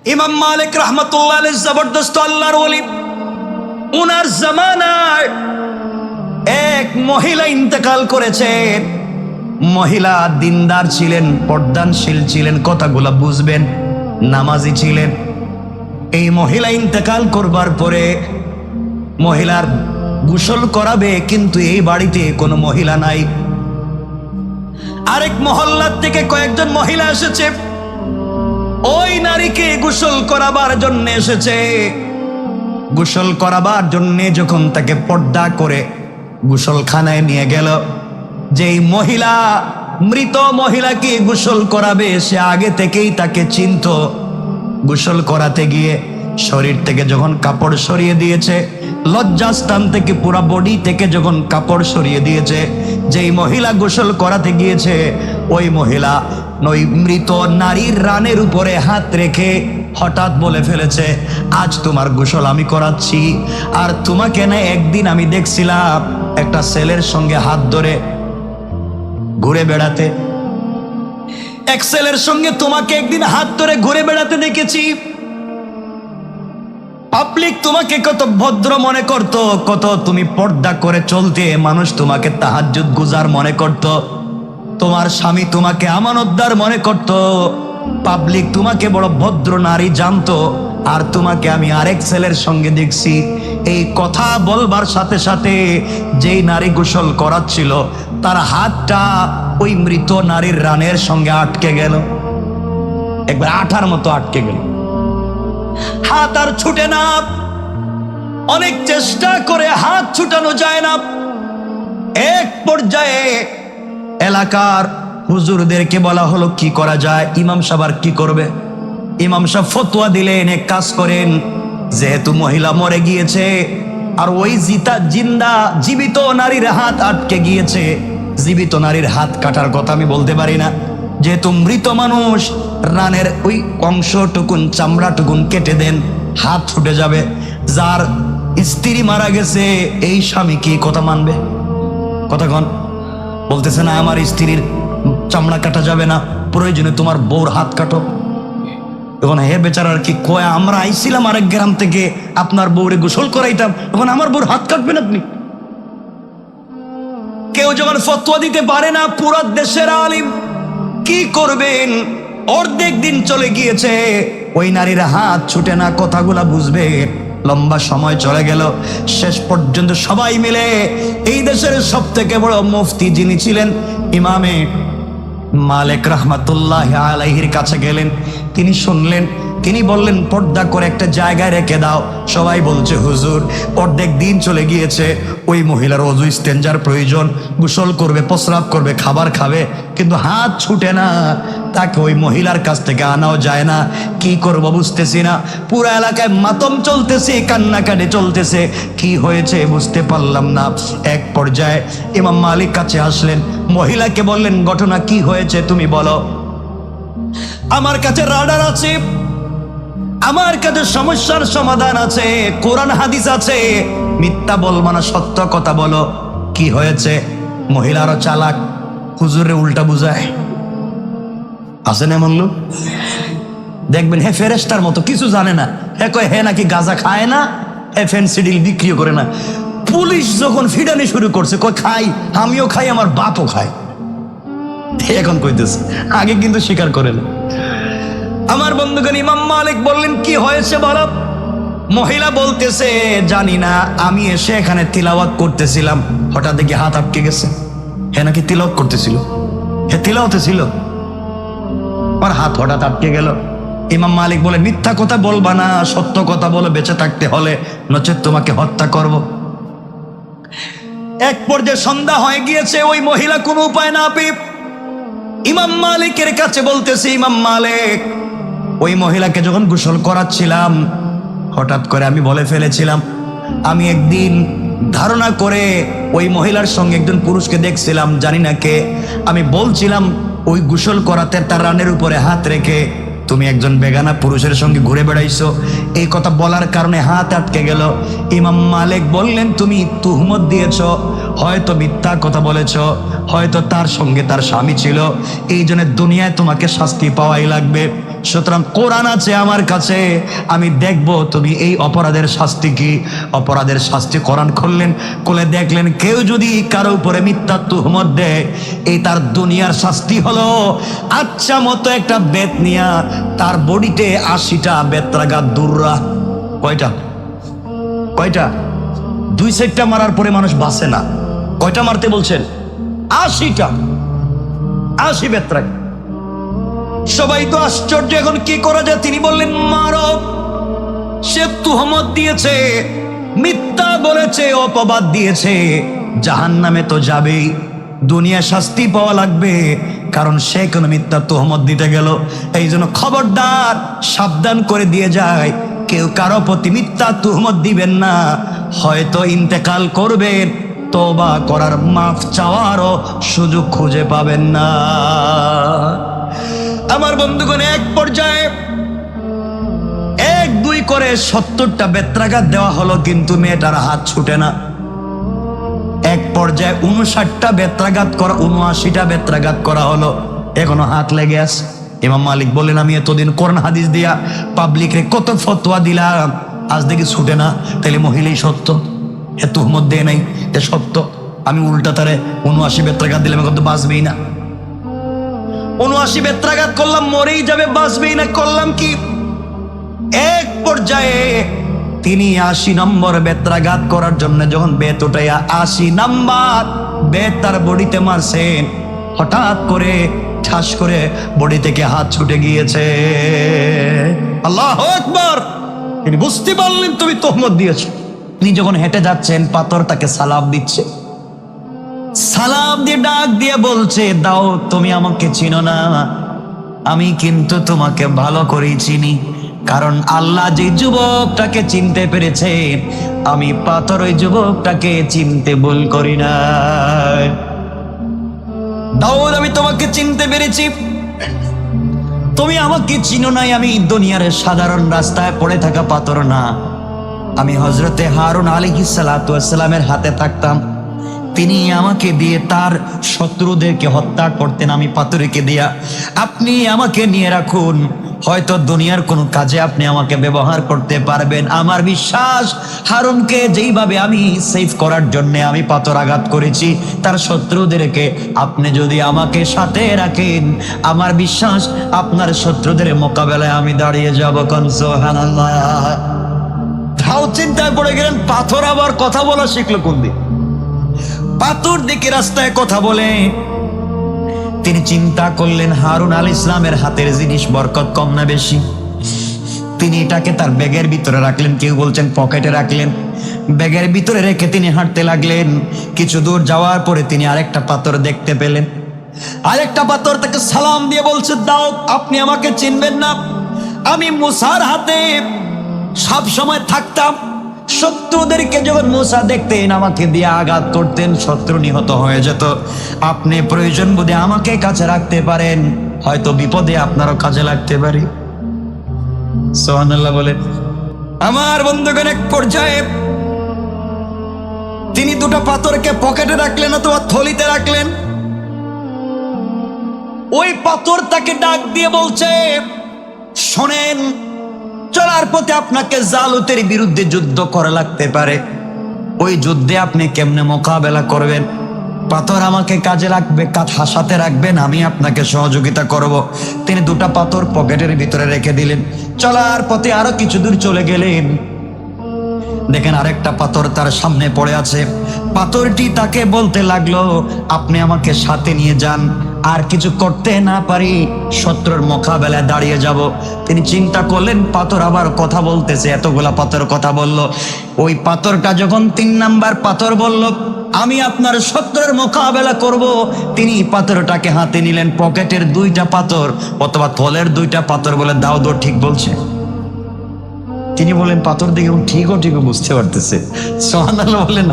ইমাম মালিক রাহমাতুল্লাহ আলাইহি জবরদস্ত আল্লাহর ওলি। উনার জামানায় এক মহিলা ইন্তেকাল করেছেন। মহিলা দিনদার ছিলেন, পর্দানশীল ছিলেন, কথাগুলা বুঝবেন, নামাজি ছিলেন। এই মহিলা ইন্তেকাল করবার পরে মহিলার গোসল করাবে, কিন্তু এই বাড়িতে কোনো মহিলা নাই। আরেক মহল্লার থেকে কয়েকজন মহিলা এসেছে, ওই নারীকে গোসল করাবার জন্য এসেছে। গোসল করাবার জন্য যখন তাকে পর্দা করে গোসলখানায় নিয়ে গেল, যেই মহিলা মৃত মহিলাকে গোসল করাবে সে আগে থেকেই তাকে চিনত। গোসল করাতে গিয়ে শরীর থেকে যখন কাপড় সরিয়ে দিয়েছে, লজ্জাস্থান থেকে পুরা বডি থেকে যখন কাপড় সরিয়ে দিয়েছে, যেই মহিলা গোসল করাতে গিয়েছে ওই মহিলা ওই মৃত নারীর রানের উপরে হাত রেখে হঠাৎ বলে ফেলেছে, আজ তোমার গোসল আমি করাচ্ছি। আর তোমাকে না একদিন আমি দেখছিলাম একটা ছেলের সঙ্গে হাত ধরে ঘুরে বেড়াতে, এক ছেলের সঙ্গে তোমাকে একদিন হাত ধরে ঘুরে বেড়াতে দেখেছি। পাবলিক তোমাকে কত ভদ্র মনে করত, কত তুমি পর্দা করে চলতে, মানুষ তোমাকে তাহাজ্জুদ গুজার মনে করত, তোমার স্বামী তোমাকে আমানতদার মনে করত, পাবলিক তোমাকে বড় ভদ্র নারী জানতো। আর তোমাকে আমি আরেক ছেলের সঙ্গে দেখছি। এই কথা বলবার সাথে সাথে যেই নারী গোসল করাচ্ছিল তার হাতটা ওই মৃত নারীর রানের সঙ্গে আটকে গেল, একবার আঠার মতো আটকে গেল। হাত আর ছুটে না, অনেক চেষ্টা করে হাত ছুটানো যায় না। এক পর্যায়ে এলাকার হুজুরদেরকে বলা হলো কি করা যায়। ইমাম সাহেব আর কি করবে? ইমাম সাহেব ফতোয়া দিলেন, এক কাজ করেন, যেহেতু মহিলা মরে গিয়েছে আর ওই জীবিত নারীর হাত আটকে গিয়েছে, জীবিত নারীর হাত কাটার কথা আমি বলতে পারি না, যেহেতু মৃত মানুষ, রানের ওই অংশটুকুন চামড়াটুকুন কেটে দেন, হাত ছুটে যাবে। যার স্ত্রী মারা গেছে এই স্বামী কি কথা মানবে? কথা কন, বলতেছে না আমার স্ত্রীর চামড়া কাটা যাবে না, প্রয়োজনে তোমার বউর হাত কাটো। এখন হে বেচারার কি কয়, আমরা আইছিলাম আরেক গ্রাম থেকে আপনার বউরে গোসল করাইতাম, এখন আমার বউর হাত কাটবেন আপনি? কেউ যখন ফতোয়া দিতে পারে না, পুরো দেশের আলিম কি করবেন? অর্ধেক দিন চলে গিয়েছে, ওই নারীর হাত ছুটে না, কথাগুলা বুঝবে। লম্বা সময় চলে গেল, শেষ পর্যন্ত সবাই মিলে এই দেশের সব থেকে বড় মুফতি যিনি ছিলেন ইমামে মালিক রাহমাতুল্লাহ আলাইহির কাছে গেলেন। তিনি শুনলেন, তিনি বললেন পর্দা করে একটা জায়গায় রেখে দাও। সবাই বলছে হুজুর অর্ধেক দিন চলে গিয়েছে, ওই মহিলার অজু ইস্তেঞ্জার প্রয়োজন, গোসল করবে, প্রস্রাব করবে, খাবার খাবে, কিন্তু হাত ছুটে না, তাকে ওই মহিলার কাছ থেকে আনাও যায় না। কি করব বুঝতেছি না, পুরো এলাকায় মাতম চলতেছে, কান্নাকাটি চলতেছে, কি হয়েছে বুঝতে পারলাম না। এক পর্যায়ে ইমাম মালিক কাছে আসলেন, মহিলাকে বললেন ঘটনা কি হয়েছে তুমি বলো। আমার কাছে রাডার আছে, আমার কাছে সমস্যার সমাধান আছে, কোরআন হাদিস আছে, মিথ্যা বলবো না, সত্য কথা বলো, কি হয়েছে? মহিলারও চালাক, হুজুরে উল্টা বুঝায়। আছে না এমন লোক? দেখবেন হে ফেরেশতার মতো, কিছু জানে না, হে কয় হে নাকি গাঁজা খায় না, হে ফেন্সিডিল বিক্রিও করে না। পুলিশ যখন ফিডানি শুরু করছে, কয় খাই, আমিও খাই, আমার বাপও খায়, এখন কইতেছে, আগে কিন্তু স্বীকার করে না। আমার বন্ধুগণ, ইমাম মালিক বললেন কি হয়েছে বলো। মহিলা বলতেছে জানি না, আমি এসে এখানে তিলাওয়াত করতেছিলাম, হঠাৎ দেখি হাত আটকে গেছে। হে নাকি তিলাওয়াত করতেছিল, হে তিলাওয়াতে ছিল, আমার হাত হঠাৎ আটকে গেল। ইমাম মালিক বলে মিথ্যা কথা বলবা না, সত্য কথা বলো, বেঁচে থাকতে হলে, নচেত তোমাকে হত্যা করব। এক পর্যায়ে সন্ধ্যা হয়ে গিয়েছে, ওই মহিলা কোনো উপায় না পেয়ে ইমাম মালিকের কাছে বলতেছে, ইমাম মালিক, ওই মহিলাকে যখন গোসল করাচ্ছিলাম হঠাৎ করে আমি বলে ফেলেছিলাম, আমি একদিন ধারণা করে ওই মহিলার সঙ্গে একজন পুরুষকে দেখছিলাম, জানি না কে, আমি বলছিলাম ওই গোসল করাতে তার রানের উপরে হাত রেখে তুমি একজন বেগানা পুরুষের সঙ্গে ঘুরে বেড়াইছো, এই কথা বলার কারণে হাত আটকে গেল। ইমাম মালিক বললেন তুমি তুহমত দিয়েছ, হয়তো মিথ্যা কথা বলেছ, হয়তো তার সঙ্গে তার স্বামী ছিল, এই জন্য দুনিয়ায় তোমাকে শাস্তি পাওয়াই লাগবে। সুতরাং কোরআন আছে আমার কাছে, আমি দেখব তুমি এই অপরাধের শাস্তি কি। অপরাধের শাস্তি কোরআন খুললেন, খুলে দেখলেন কেউ যদি কারো উপরে মিথ্যা তুহমত দেয়, এই তার দুনিয়ার শাস্তি হলো আচ্ছা মতো একটা বেত নিয়া তার বডিতে 80টা বেত্রাঘাত দুর্রা। কয়টা? 2 সাইডটা মারার পরে মানুষ বাঁচে না। কয়টা মারতে বলছেন? 80টা। 80 বেত্রাঘাত। সবাই তো আশ্চর্য, এখন কি করা যায়? তিনি বললেন মারো। সে তুহমত দিয়েছে, মিথ্যা বলেছে, অপবাদ দিয়েছে, জাহান্নামে তো যাবেই, দুনিয়া শাস্তি পাওয়া লাগবে, কারণ সে কোনো মিথ্যা তুহমত দিতে গেল। এই জন্য খবরদার, সাবধান করে দিয়ে যায়, কেউ কারো প্রতি মিথ্যা তুহমত দিবেন না। হয়তো ইন্তেকাল করবেন, তওবা করার, মাফ চাওয়ারও সুযোগ খুঁজে পাবেন না। আমার বন্ধুগণ, এক পর্যায়ে 1-2 করে 70টা বেত্রাঘাত দেওয়া হলো, কিন্তু মেয়েটার হাত ছুটে না। এক পর্যায়ে 59টা বেত্রাঘাত করা, 79টা বেত্রাঘাত করা হলো, এখনো হাত লেগে আছে। ইমাম মালিক বললেন, আমি এতদিন কোরআন হাদিস দিয়া পাবলিকরে কত ফতোয়া দিলাম, আজ দেখি ছুটে না, তাহলে মহিলাই সত্য, এ তুহমত দেয় নাই, এ সত্য। আমি উল্টা তারে 79 বেত্রাঘাত দিলাম, এখন তো বাঁচবেই না। 79 বেত্রাঘাত করলাম, মরেই যাবে, বাঁচবেই না, করলাম কি? এক পর্যায়ে তিনি 80 নম্বর বেত্রাঘাত করার জন্য যখন বেত উঠাইয়া 80 নাম্বার বেত তার বডিতে মারছেন, হঠাৎ করে ঠাস করে বডি থেকে হাত ছুটে গিয়েছে। আল্লাহু আকবার! তিনি বুঝতে পারলেন তুমি তোহমত দিয়েছ। তিনি যখন হেঁটে যাচ্ছেন, পাথর তাকে সালাম দিচ্ছে, সালাম দিয়ে ডাক দিয়ে বলছে, দাও, তুমি আমাকে চিনো না, আমি কিন্তু তোমাকে ভালো করেই চিনি, কারণ আল্লাহ যে যুবকটাকে চিনতে পেরেছে, আমি পাথর ওই যুবকটাকে চিনতে ভুল করি না। দাউদ, আমি তোমাকে চিনতে পেরেছি, তুমি আমাকে চিনো নাই। আমি দুনিয়ার সাধারণ রাস্তায় পড়ে থাকা পাথর না, আমি হযরতে হারুন আলাইহিস সালাতু ওয়াস সালামের হাতে থাকতাম, তিনি আমাকে দিয়ে তার শত্রুদেরকে হত্যা করতেন, আমি পাথরকে দিয়া। আপনি আমাকে নিয়ে রাখুন, হয়তো দুনিয়ার কোনো কাজে আপনি আমাকে ব্যবহার করতে পারবেন। আমার বিশ্বাস, হারুনকে যেইভাবে আমি সেভ করার জন্য আমি পাথর আঘাত করেছি, তার শত্রুদেরকে আপনি যদি আমাকে সাথে রাখেন, আমার বিশ্বাস আপনার শত্রুদের মোকাবেলায় আমি দাঁড়িয়ে যাব। কোন সুবহানাল্লাহ! তাও চিন্তায় পড়ে গেলেন, পাথর আবার কথা বলা শিখলো কোন দিন? পাথর দিকে রাস্তায় কথা বলে। তিনি চিন্তা করলেন, হারুন আলাইহিস সালামের হাতের জিনিস বরকত কম না বেশি? তিনি এটাকে তার ব্যাগের ভিতরে রাখলেন, কেউ বলছেন পকেটে রাখলেন। ব্যাগের ভিতরে রেখে তিনি হাঁটতে লাগলেন। কিছু দূর যাওয়ার পরে তিনি আরেকটা পাথর দেখতে পেলেন। আরেকটা পাথর তাকে সালাম দিয়ে বলছে, দাও, আপনি আমাকে চিনবেন না, আমি মুসার হাতে সব সময় থাকতাম, শত্রুদেরকে যখন মুসা দেখতেন আমাকে দিয়ে আঘাত করতেন, শত্রু নিহত হয়ে যেত, আপনি প্রয়োজন বোধে আমাকে কাছে রাখতে পারেন, হয়তো বিপদে আপনারও কাজে লাগতে পারে। সুবহানাল্লাহ বলে। আমার বন্ধুগণ, এক পর্যায়ে তিনি 2টা পাথরকে পকেটে রাখলেন অথবা থলিতে রাখলেন। ওই পাথর তাকে ডাক দিয়ে বলছে, শোনেন, চলার পথে আপনাকে জালুতের বিরুদ্ধে যুদ্ধ করা লাগতে পারে, ওই যুদ্ধে আপনি কেমনে মোকাবেলা করবেন? পাথর আমাকে কাজে লাগবে, সাথে রাখবেন, আমি আপনাকে সহযোগিতা করব। তিনি 2টা পাথর পকেটের ভিতরে রেখে দিলেন। চলার পথে আরো কিছু দূর চলে গেলেন, দেখেন আরেকটা পাথর তার সামনে পড়ে আছে। পাথরটি তাকে বলতে লাগলো, আপনি আমাকে সাথে নিয়ে যান, আর কিছু করতে না পারি শত্রুর মোকাবেলায় দাঁড়িয়ে যাব। তিনি চিন্তা করলেন, পাথর আবার কথা বলতেছে, এতগুলা পাথর কথা বলল। ওই পাথরটা যখন 3 নাম্বার পাথর বলল, আমি আপনার শত্রুর মোকাবেলা করব, তিনি পাথরটাকে হাতে নিলেন। পকেটের 2টা পাথর অথবা থলের 2টা পাথর বলে, দাউদ ঠিক বলছে। তিনি বলেন, পাথর দেখে ঠিকও বুঝতে পারতেছে। সুবহানাল্লাহ বলেন,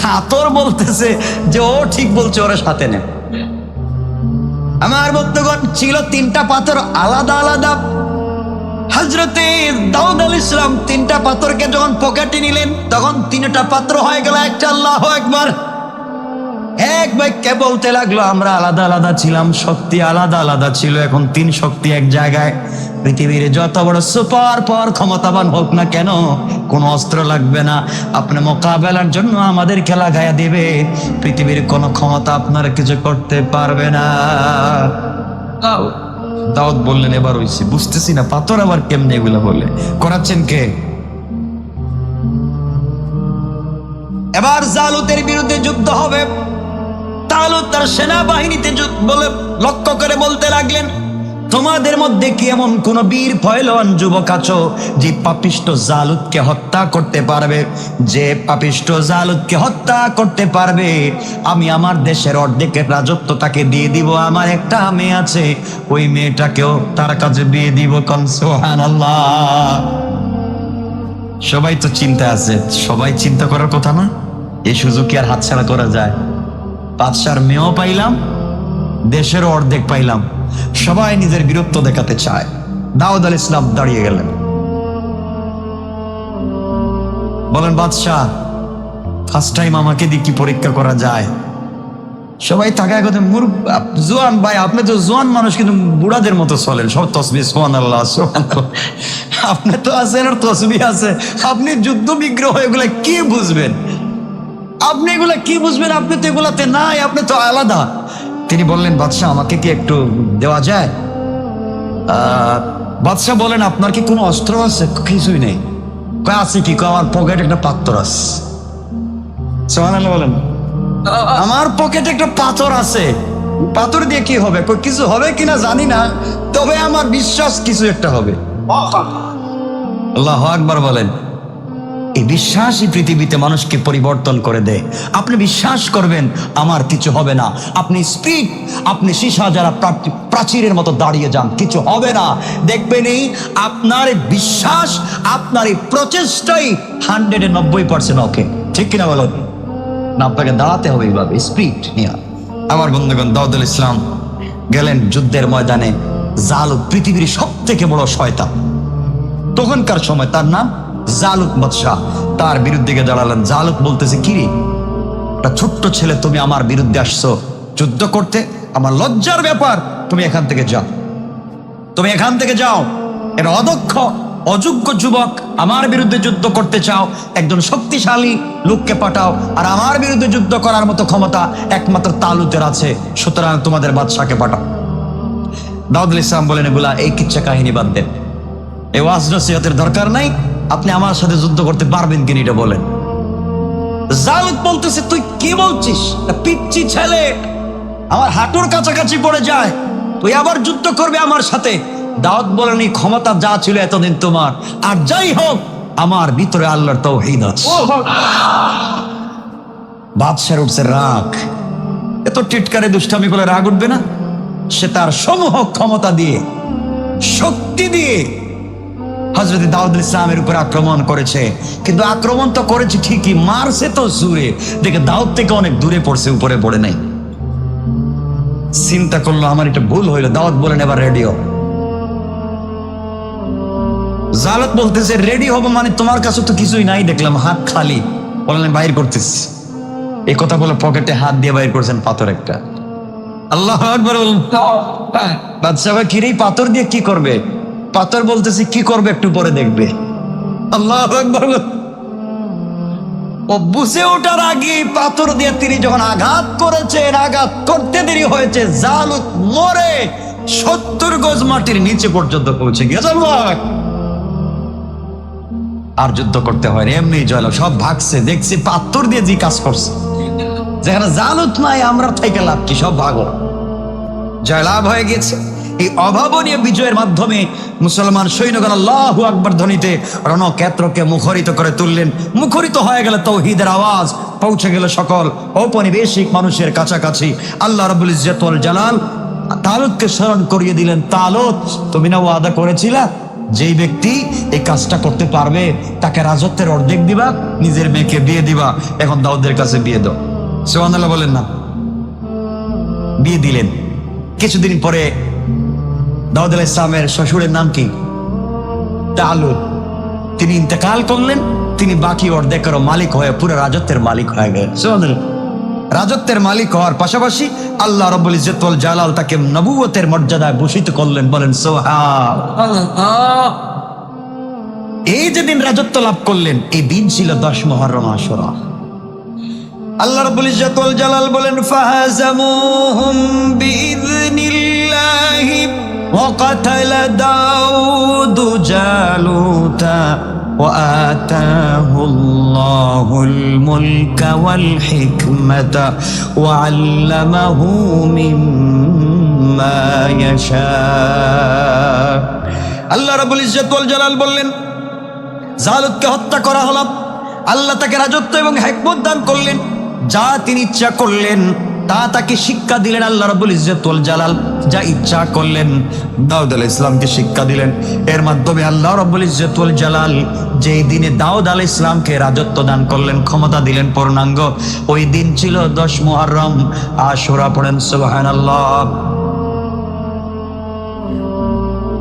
পাথর বলতেছে যে ও ঠিক বলছে, ওরা সাথে নেন। আমার বন্ধুগণ, ছিল 3টা পাথর আলাদা আলাদা। হযরতে দাউদ আলাইহিস সালাম 3টা পাথরকে যখন পকেটে নিলেন, তখন 3টা পাত্র হয়ে গেল একটা। আল্লাহু আকবার! এক বাক্যে বলতে লাগলো, আমরা আলাদা আলাদা ছিলাম, শক্তি আলাদা আলাদা ছিল, এখন 3 শক্তি এক জায়গায়। পৃথিবীর যত বড় সুপার পাওয়ার ক্ষমতাবান হোক না কেন, কোনো অস্ত্র লাগবে না আপনি মোকাবেলার জন্য আমাদের খেলা গায়া দিবে। পৃথিবীর কোনো ক্ষমতা আপনার কিছু করতে পারবে না। দাউদ বললেন, এবার হইছে, বুঝতেছি না পাথর আবার কেমনে এগুলো বলে, করাচ্ছেন কে? এবার জালুতের বিরুদ্ধে যুদ্ধ হবে। তালুত তার সেনাবাহিনীতে বলে লক্ষ্য করে বলতে লাগলেন, তোমাদের মধ্যে কি এমন কোন বীর পহলওয়ান যুবক আছো যে পাপিষ্ট জালুতকে হত্যা করতে পারবে? যে পাপিষ্ট জালুতকে হত্যা করতে পারবে, আমি আমার দেশের অর্ধেকের রাজত্ব তাকে দিয়ে দিব। আমার একটা মেয়ে আছে, ওই মেয়েটাকেও তার কাছে বিয়ে দিব। কোন সুবহানাল্লাহ। সবাই তো চিন্তা আছে, সবাই চিন্তা করার কথা না? এই সুযোগ কি আর হাতছাড়া করা যায়? বাদশার মেয়েও পাইলাম, দেশের অর্ধেক পাইলাম, সবাই নিজের বীরত্ব দেখাতে চায়। দাউদ আলাইহিস সালাম দাঁড়িয়ে গেলেন, বলেন, বাদশাহ ফার্স্ট টাইম আমাকে দিয়ে কি পরীক্ষা করা যায়? সবাই তাকায় কথা, জোয়ান ভাই, আপনি তো জোয়ান মানুষ কিন্তু বুড়াদের মতো চলেন, সব তসবিহ সুবহানাল্লাহ সুবহানাল্লাহ। আপনি তো আছেন আর তসবিহ আছে, আপনি যুদ্ধ বিগ্রহ এগুলা কি বুঝবেন? আপনি এগুলা কি বুঝবেন? আপনি তো এগুলাতে নাই, আপনি তো আলাদা। তিনি বললেন, বাদশাহ আমাকে কি একটু দেওয়া যায়? বাদশাহ বলেন, আপনার কি কোনো অস্ত্র আছে? কিছুই নেই। কয় আছে কি? আমার পকেটে একটা পাথর আছে। সুবহানাল্লাহ বলেন, আমার পকেটে একটা পাথর আছে, পাথর দিয়ে কি হবে? কিছু হবে কিনা জানি না, তবে আমার বিশ্বাস কিছু একটা হবে। আল্লাহু আকবার বলেন। এই বিশ্বাসই পৃথিবীতে মানুষকে পরিবর্তন করে দেয়। আপনি বিশ্বাস করবেন আমার কিছু হবে না, আপনি স্পিড, আপনি সীসা যারা প্রাচীরের মতো দাঁড়িয়ে যান, কিছু হবে না। দেখবেন এই আপনার বিশ্বাস, আপনার এই প্রচেষ্টাই 190% ওকে, ঠিক কিনা বলেন না? আপনাকে দাঁড়াতে হবে এইভাবে স্পিড নিয়ে। আমার বন্ধুগণ, দাউদ আলাইহিস সালাম গেলেন যুদ্ধের ময়দানে। জালুত পৃথিবীর সব থেকে বড় শয়তান তখনকার সময়, তার নাম জালুত বাদশাহ। তার বিরুদ্ধে গিয়ে দাঁড়ালেন। জালুত বলতেছে, কিরে একটা ছোট্ট ছেলে, তুমি আমার বিরুদ্ধে আসছো যুদ্ধ করতে? আমার লজ্জার ব্যাপার, তুমি এখান থেকে যাও, তুমি এখান থেকে যাও। এটা অদক্ষ অযোগ্য যুবক, আমার বিরুদ্ধে যুদ্ধ করতে চাও? একজন শক্তিশালী লোককে পাঠাও। আর আমার বিরুদ্ধে যুদ্ধ করার মতো ক্ষমতা একমাত্র তালুতের আছে, সুতরাং তোমাদের বাদশাকে পাঠাও। দাউদ আলাইহিস সালাম বলেন, এগুলা এই কিচ্ছা কাহিনী বাদ দেন, এই ওয়াজ নসিহতের দরকার নাই। আপনি আমার সাথে যুদ্ধ করতে পারবেন কিনা এটা বলেন। জালুত বলতেছে, তুই কি বলছিস? পিচ্চি ছেলে, আমার হাঁটুর কাছাকাছি পড়ে যায়, তুই আবার যুদ্ধ করবে আমার সাথে? দাউদ বলেন, এই ক্ষমতা যা ছিল এতদিন তোমার, আর যাই হোক আমার ভিতরে আল্লাহর তাওহীদ আছে। বাদশার উঠছে রাগ। এত টিটকারে দুষ্টামি করে রাগ উঠবে না? সে তার সমূহ ক্ষমতা দিয়ে, শক্তি দিয়ে হযরত দাউদ আলাইহিস সালামের উপর আক্রমণ করেছে। কিন্তু আক্রমণ তো করেছে ঠিকই, মারছে তো জোরে। দেখে দাউদ থেকে অনেক দূরে পড়ছে, উপরে পড়ে নাই। চিন্তা করলো, আমার এটা ভুল হইলো। দাউদ বলেন, এবার রেডি হও। জালুত বলতেছে, রেডি হবো মানে? তোমার কাছে তো কিছুই নাই, দেখলাম হাত খালি। বললেন, বাইর করতেছি। এই কথা বলে পকেটে হাত দিয়ে বাইর করছেন পাথর একটা। আল্লাহু আকবার। বাদশা ভাই, কিরে পাথর দিয়ে কি করবে? পাথর বলতেছি, কি করবে একটু পরে দেখবে। আল্লাহু আকবার। ও বুঝে ওঠার আগে পাথর দিয়ে তিনি যখন আঘাত করেছেন, আঘাত করতে দেরি হয়েছে, জালুত মরে 70 গজ মাটির নিচে পর্যন্ত পৌঁছে গিয়েছে। আর যুদ্ধ করতে হয় এমনি, জয়লাভ। সব ভাগছে, দেখছি পাথর দিয়ে যে কাজ করছে। যেখানে জালুত নাই, আমরা থেকে লাভ কি? সব ভাগো, জয়লাভ হয়ে গেছে। এই অভাবনীয় বিজয়ের মাধ্যমে মুসলমান সৈন্যগণ আল্লাহু আকবার ধ্বনিতে রণক্ষেত্রকে মুখরিত করে তুললেন। মুখরিত হয়ে গেল তাওহীদের আওয়াজ, পৌঁছে গেল সকল ঔপনিবেশিক মানুষের কাছাকাছি। আল্লাহ রাব্বুল ইজ্জত ওয়াল জালাল তালুতকে স্মরণ করিয়ে দিলেন, তালুত তুমি না ওয়াদা করেছিলা যেই ব্যক্তি এই কাজটা করতে পারবে তাকে রাজত্বের অর্ধেক দিবা, নিজের মেয়েকে বিয়ে দিবা। এখন দাউদের কাছে বিয়ে দাও। সুবহানাল্লাহ বলেন না? বিয়ে দিলেন। কিছুদিন পরে দাউদ আলাইহিস সালামের শ্বশুরের নাম কি? তালুত। তিনি ইন্তেকাল করলেন। তিনি বাকি অর্ধেকের মালিক হয়ে পুরো রাজত্বের মালিক হয়ে গেলেন। সুবহানাল্লাহ। রাজত্বের মালিক হওয়ার পাশাপাশি আল্লাহ রাব্বুল ইজ্জত ওয়াল জালাল তাকে নবুয়তের মর্যাদায় ভূষিত করলেন। বলেন সুবহানাল্লাহ। এই যে দিন রাজত্ব লাভ করলেন, এই দিন ছিল 10 মুহররম আশুরা। আল্লাহ রাব্বুল ইজ্জত ওয়াল জালাল বলেন ফাহাজামুহুম বিইذনিল্লাহি ওয়া কাতালা দাউদ জালুতা ওয়া আতাহুল্লাহুল মুলকা ওয়াল হিকমাতা ওয়া আল্লামাহু মিম্মা ইয়াশা। আল্লাহ রাব্বুল ইজ্জত ওয়াল জালাল বললেন জালুতকে হত্যা করা হলো, আল্লাহ তাকে রাজত্ব এবং হিকমত দান করলেন, যা তিনি ইচ্ছা করলেন তা তাকে শিক্ষা দিলেন। আল্লাহ রাব্বুল ইজ্জত ওয়াল জালাল যা ইচ্ছা করলেন দাউদ আলাইহিস সালামকে শিক্ষা দিলেন। এর মাধ্যমে আল্লাহ রাব্বুল ইজ্জত ওয়াল জালাল যেই দিনে দাউদ আলাইহিস সালামকে রাজত্ব দান করলেন, ক্ষমতা দিলেন পূর্ণাঙ্গ, ওই দিন ছিল 10 মুহররম আশুরা। পড়েন সুবহানাল্লাহ।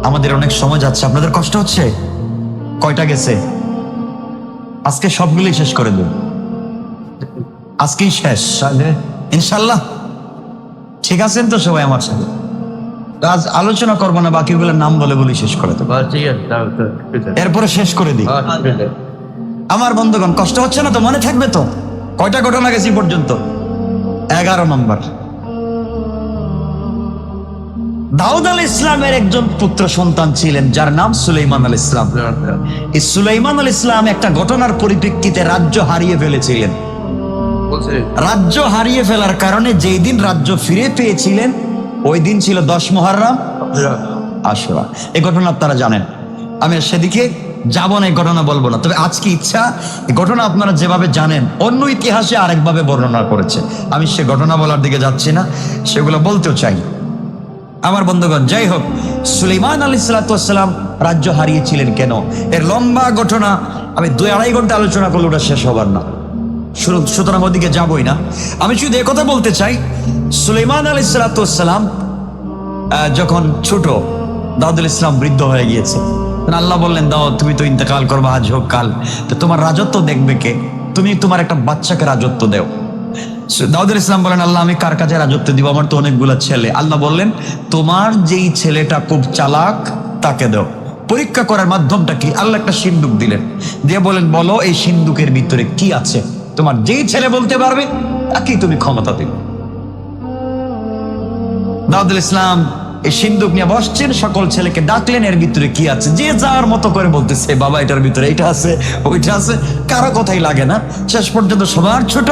আমাদের অনেক সময় যাচ্ছে, আপনাদের কষ্ট হচ্ছে? কয়টা গেছে? আজকে সবগুলি শেষ করে দেব, আজকেই শেষ ইনশাল্লাহ। ঠিক আছেন তো সবাই আমার সাথে? আজ আলোচনা করবো না, বাকিগুলোর নাম বলে বলি শেষ করে দেবো, এরপরে শেষ করে দিই। আমার বন্ধুগণ কষ্ট হচ্ছে না তো? মনে থাকবে তো? কয়টা ঘটনা গেছি পর্যন্ত? 11 নম্বর। দাউদ আলাইহিস ইসলামের একজন পুত্র সন্তান ছিলেন যার নাম সুলাইমান আলাইহিস ইসলাম। এই সুলাইমান আলাইহিস ইসলাম একটা ঘটনার পরিপ্রেক্ষিতে রাজ্য হারিয়ে ফেলেছিলেন। রাজ্য হারিয়ে ফেলার কারণে যেই দিন রাজ্য ফিরে পেয়েছিলেন ওই দিন ছিল 10 মুহররম আশুরা। এই ঘটনা আপনারা জানেন, আমি সেদিকে যাব না, এই ঘটনা বলবো না। তবে আজকে ইচ্ছা এই ঘটনা আপনারা যেভাবে জানেন অন্য ইতিহাসে আরেকভাবে বর্ণনা করেছে, আমি সে ঘটনা বলার দিকে যাচ্ছি না, সেগুলো বলতেও চাই। আমার বন্ধুগণ, যাই হোক, সুলাইমান আলাইহিস সালাম রাজ্য হারিয়েছিলেন কেন, এর লম্বা ঘটনা আমি 2-2.5 ঘন্টা আলোচনা করলে ওটা শেষ হবার না, সুতরাং ওদিকে যাবই না। আমি শুধু একথা বলতে চাই, সুলাইমান আলাইহিস সালাম যখন ছোট, দাউদ আলাইহিস সালাম বৃদ্ধ হয়ে গিয়েছে, আল্লাহ বললেন দাউদ তুমি তো ইন্তেকাল করবা আজ হোক কাল, তো তোমার রাজত্ব দেখবে কে? তুমি তোমার একটা বাচ্চাকে রাজত্ব দেও। দাউদ আলাইহিস সালাম বলেন আল্লাহ আমি কার কাছে রাজত্ব দিব? আমার তো অনেকগুলো ছেলে। আল্লাহ বললেন তোমার যেই ছেলেটা খুব চালাক তাকে দাও। পরীক্ষা করার মাধ্যমটা কি? আল্লাহ একটা সিন্দুক দিলেন, দিয়ে বলেন বলো এই সিন্দুকের ভিতরে কি আছে? তোমার যেই ছেলে বলতে পারবে তাকেই তুমি ক্ষমতা দিবে। দাউদ আলাইহিস সালাম এই সিন্দুক নিয়ে বসছেন, সকল ছেলেকে ডাকলেন, এর ভিতরে কি আছে? যে যার মতো করে বলতেছে বাবা এটার ভিতরে এটা আছে ওইটা আছে, কারো কথাই লাগে না। শেষ পর্যন্ত সবার ছোট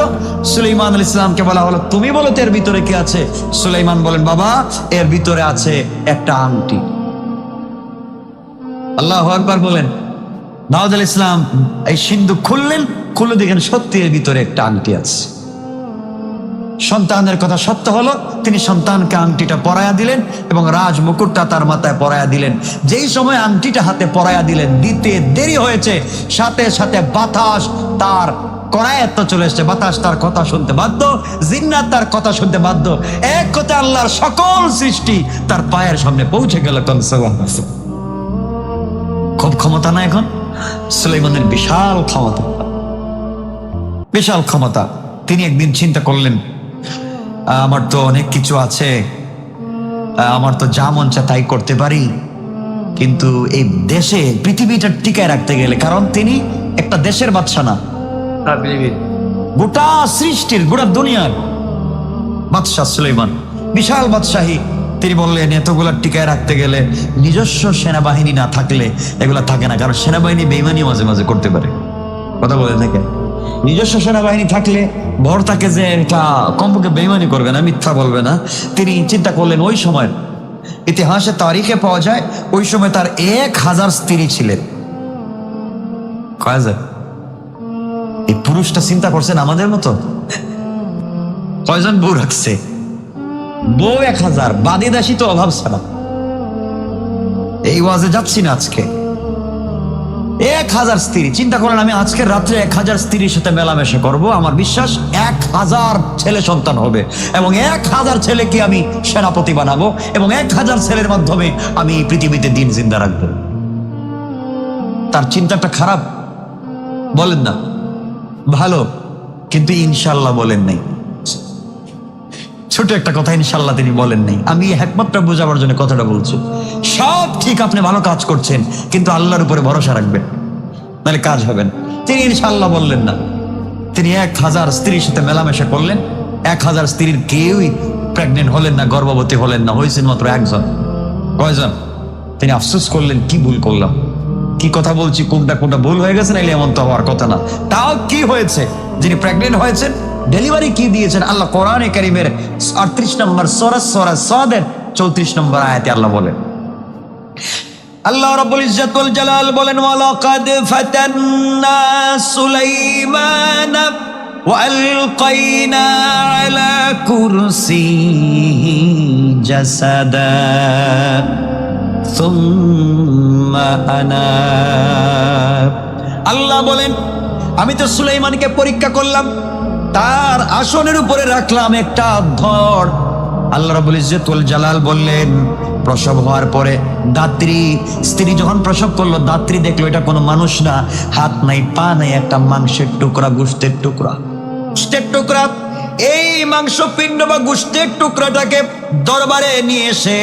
সুলাইমান আলাইহিস সালামকে বলা হলো তুমি বলো তো এর ভিতরে কি আছে? সুলাইমান বলেন বাবা এর ভিতরে আছে একটা আংটি। আল্লাহু আকবার বলেন। দাউদ আলাইহিস সালাম এই সিন্দুক খুললেন, খুলে দেখেন সত্যি এর ভিতরে একটা আংটি আছে। সন্তানের কথা সত্য হলো, তিনি সন্তানকে আংটিটা পরায়া দিলেন এবং রাজ মুকুটটা তার মাথায় পরায়া দিলেন। যেই সময় আংটিটা হাতে পরায়া দিলেন, দিতে দেরি হয়েছে, সাথে সাথে বাতাস তার করায়ত্ত চলে এসছে, বাতাস তার কথা শুনতে বাধ্য, জিন্নাত তার কথা শুনতে বাধ্য, এক কথা আল্লাহর সকল সৃষ্টি তার পায়ের সামনে পৌঁছে গেল। খুব ক্ষমতা না এখন সুলাইমানের? বিশাল ক্ষমতা, বিশাল ক্ষমতা। তিনি একদিন চিন্তা করলেন আমার তো অনেক কিছু আছে, আমার তো যা মন চায় তাই করতে পারি, কিন্তু এই দেশে পৃথিবীটা টিকায় রাখতে গেলে, কারণ তিনি একটা দেশের বাদশা না, গোটা সৃষ্টির গোটা দুনিয়ার বাদশাহ সুলাইমান, বিশাল বাদশাহী। তিনি বললেন এতগুলা টিকায় রাখতে গেলে নিজস্ব সেনাবাহিনী না থাকলে এগুলা থাকে না, কারণ সেনাবাহিনী বেইমানি মাঝে মাঝে করতে পারে, কথা বলে থাকে। নিজস্ব সেনাবাহিনী থাকলে ভর থাকে যে এটা কমপক্ষে বেইমানি করবে না, মিথ্যা বলবে না। তিনি চিন্তা করলেন ওই সময় ইতিহাসে তারিখে পাওয়া যায় ওই সময় তার 1000 স্ত্রী ছিলেন। কয় হাজার? এই পুরুষটা চিন্তা করছেন আমাদের মতো কয়জন বউ রাখছে? বউ 1000, বাদী দাসী তো অভাব ছাড়া। এই ওয়াজে যাচ্ছি না আজকে। 1000 স্ত্রী, চিন্তা করেন আমি আজকের রাত্রে 1000 স্ত্রীর সাথে মেলামেশা করব, আমার বিশ্বাস 1000 ছেলে সন্তান হবে এবং 1000 ছেলেকে আমি সেনাপতি বানাবো এবং 1000 ছেলের মাধ্যমে আমি পৃথিবীতে দিন জিন্দা রাখবো। তার চিন্তাটা খারাপ বলেন না? ভালো, কিন্তু ইনশাল্লাহ বলেন নাই। ছোট একটা কথা ইনশাল্লাহ তিনি বলেন নাই। আমি একমাত্র বোঝাবার জন্য কথাটা বলছি। সব ঠিক, আপনি ভালো কাজ করছেন, কিন্তু আল্লাহর উপরে ভরসা রাখবেন, নাহলে কাজ হবে না। তিনি ইনশাল্লাহ বললেন না। তিনি 1000 স্ত্রীর সাথে মেলামেশা করলেন, 1000 স্ত্রীর কেউই প্রেগনেন্ট হলেন না, গর্ভবতী হলেন না, হয়েছেন মাত্র একজন। কয়জন? তিনি আফসোস করলেন, কি ভুল করলাম, কি কথা বলছি, কোনটা কোনটা ভুল হয়ে গেছে, নাইলে এমন তো হওয়ার কথা না। তাও কি হয়েছে, যিনি প্রেগনেন্ট হয়েছেন, ডেলিভারি কি দিয়েছেন, আল্লাহ কোরআনে কারীমের 38 নম্বর সূরা সাদের 34 নম্বর আয়াতে আল্লাহ বলেন, আল্লাহ রাব্বুল ইজ্জত ওয়াল জালাল বলেন, ওয়ালাকাদ ফাতান্না সুলাইমান ওয়া আলকাইনা আলা কুরসিহি জাসাদা সুম্মা আনাব। আল্লাহ বলেন, আমি তো সুলাইমানকে পরীক্ষা করলাম, তার আসনের উপরে রাখলাম একটা ধর। আল্লাহ রাব্বুল ইজ্জত ওয়াল জালাল বললেন, প্রসব হওয়ার পরে দাত্রী, স্ত্রী যখন প্রসব করলো, দাত্রী দেখলো এটা কোনো মানুষ না, হাত নাই পা নাই, একটা মাংসের টুকরা, গোশতের টুকরা, গোশতের টুকরা। এই মাংস পিণ্ড বা গোশতের টুকরাটাকে দরবারে নিয়ে এসে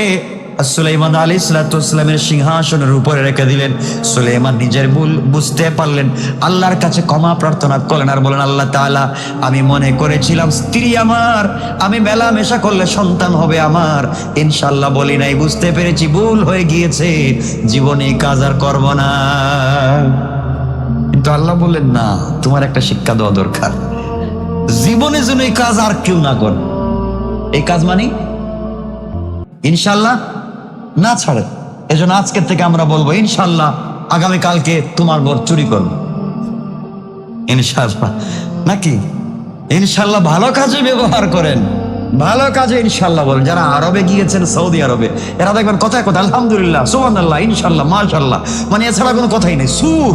সুলাইমান আলাইহিস সালামের সিংহাসনের উপরে রেখে দিলেন। সুলাইমান নিজের ভুল বুঝতে পারলেন, আল্লাহর কাছে ক্ষমা প্রার্থনা করলেন আর বলেন, আল্লাহ তাআলা, আমি মনে করেছিলাম স্ত্রী আমার, আমি মেলামেশা করলে সন্তান হবে আমার, ইনশাআল্লাহ বলি নাই, বুঝতে পেরেছি ভুল হয়ে গিয়েছে, জীবনে কাজ আর করব না। কিন্তু আল্লাহ বললেন, না, তোমার একটা শিক্ষা দেওয়া দরকার, জীবনে যেন এই কাজ আর কেউ না করে। এই কাজ মানে ইনশাআল্লাহ না ছাড়ে। এজন্য আজকের থেকে আমরা বলবো, ইনশাআল্লাহ আগামীকালকে তোমার ঘর চুরি করবো, ইনশাআল্লাহ, নাকি? ইনশাআল্লাহ ভালো কাজে ব্যবহার করেন, ভালো কাজে ইনশাআল্লাহ বলেন। যারা আরবে গিয়েছেন, সৌদি আরবে, এরা দেখবেন কথায় কথা আলহামদুলিল্লাহ, সুবহানাল্লাহ, ইনশাআল্লাহ, মাশাআল্লাহ, মানে এছাড়া কোনো কথাই নেই, সুর,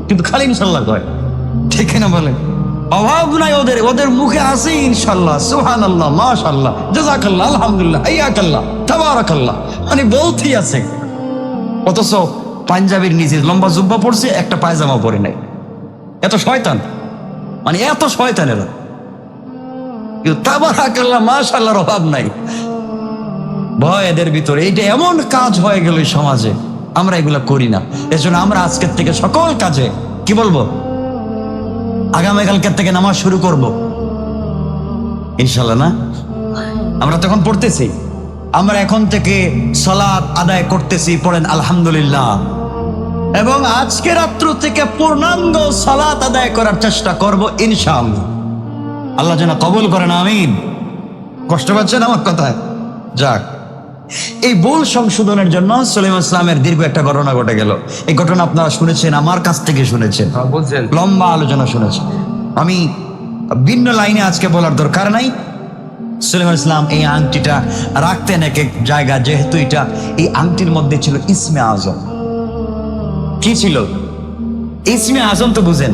কিন্তু খালি ইনশাআল্লাহ কয়, ঠিক না? বলে অভাব নাই ওদের, ওদের মুখে আছে ইনশাআল্লাহ, সুবহানাল্লাহ, মাশাআল্লাহ, জাযাকাল্লাহ, আলহামদুলিল্লাহ, হাইয়াকাল্লাহ, তাবারাকাল্লাহ, মানে বলতেই আছে। অথচ পাঞ্জাবির নিচে লম্বা জুব্বা পড়ছে, একটা পায়জামা পরে নাই। এত শয়তান, মানে এত শয়তান এরা, কিন্তু তাবারাকাল্লাহ, মাশাআল্লাহর অভাব নাই। ভয় এদের ভিতরে। এইটা এমন কাজ হয়ে গেল এই সমাজে, আমরা এগুলা করি না। এজন্য আমরা আজকের থেকে সকল কাজে কি বলবো, আগামীকালকের থেকে নামাজ শুরু করব ইনশাআল্লাহ। না, আমরা তখন পড়তেছি, আমরা এখন থেকে সালাত আদায় করতেছি, পড়েন আলহামদুলিল্লাহ। এবং আজকে রাত্র থেকে পূর্ণাঙ্গ সালাত আদায় করার চেষ্টা করব ইনশাআল্লাহ। আল্লাহ যেন কবুল করেন, আমিন। কষ্ট পাচ্ছেন আমার কথায়? যাক, এই ভুল সংশোধনের জন্য সুলাইমান ইসলামের দীর্ঘ একটা ঘটনা ঘটে গেল। এই ঘটনা আপনারা শুনেছেন, আমার কাছ থেকে শুনেছেন, লম্বা আলোচনা শুনেছেন। আমি ভিন্ন লাইনে আজকে বলার দরকার নাই। সুলাইমান ইসলাম এই আংটিটা রাখতেন এক এক জায়গা, যেহেতু এটা এই আংটির মধ্যে ছিল ইসমে আজম। কি ছিল ইসমে আজম? তো বুঝেন,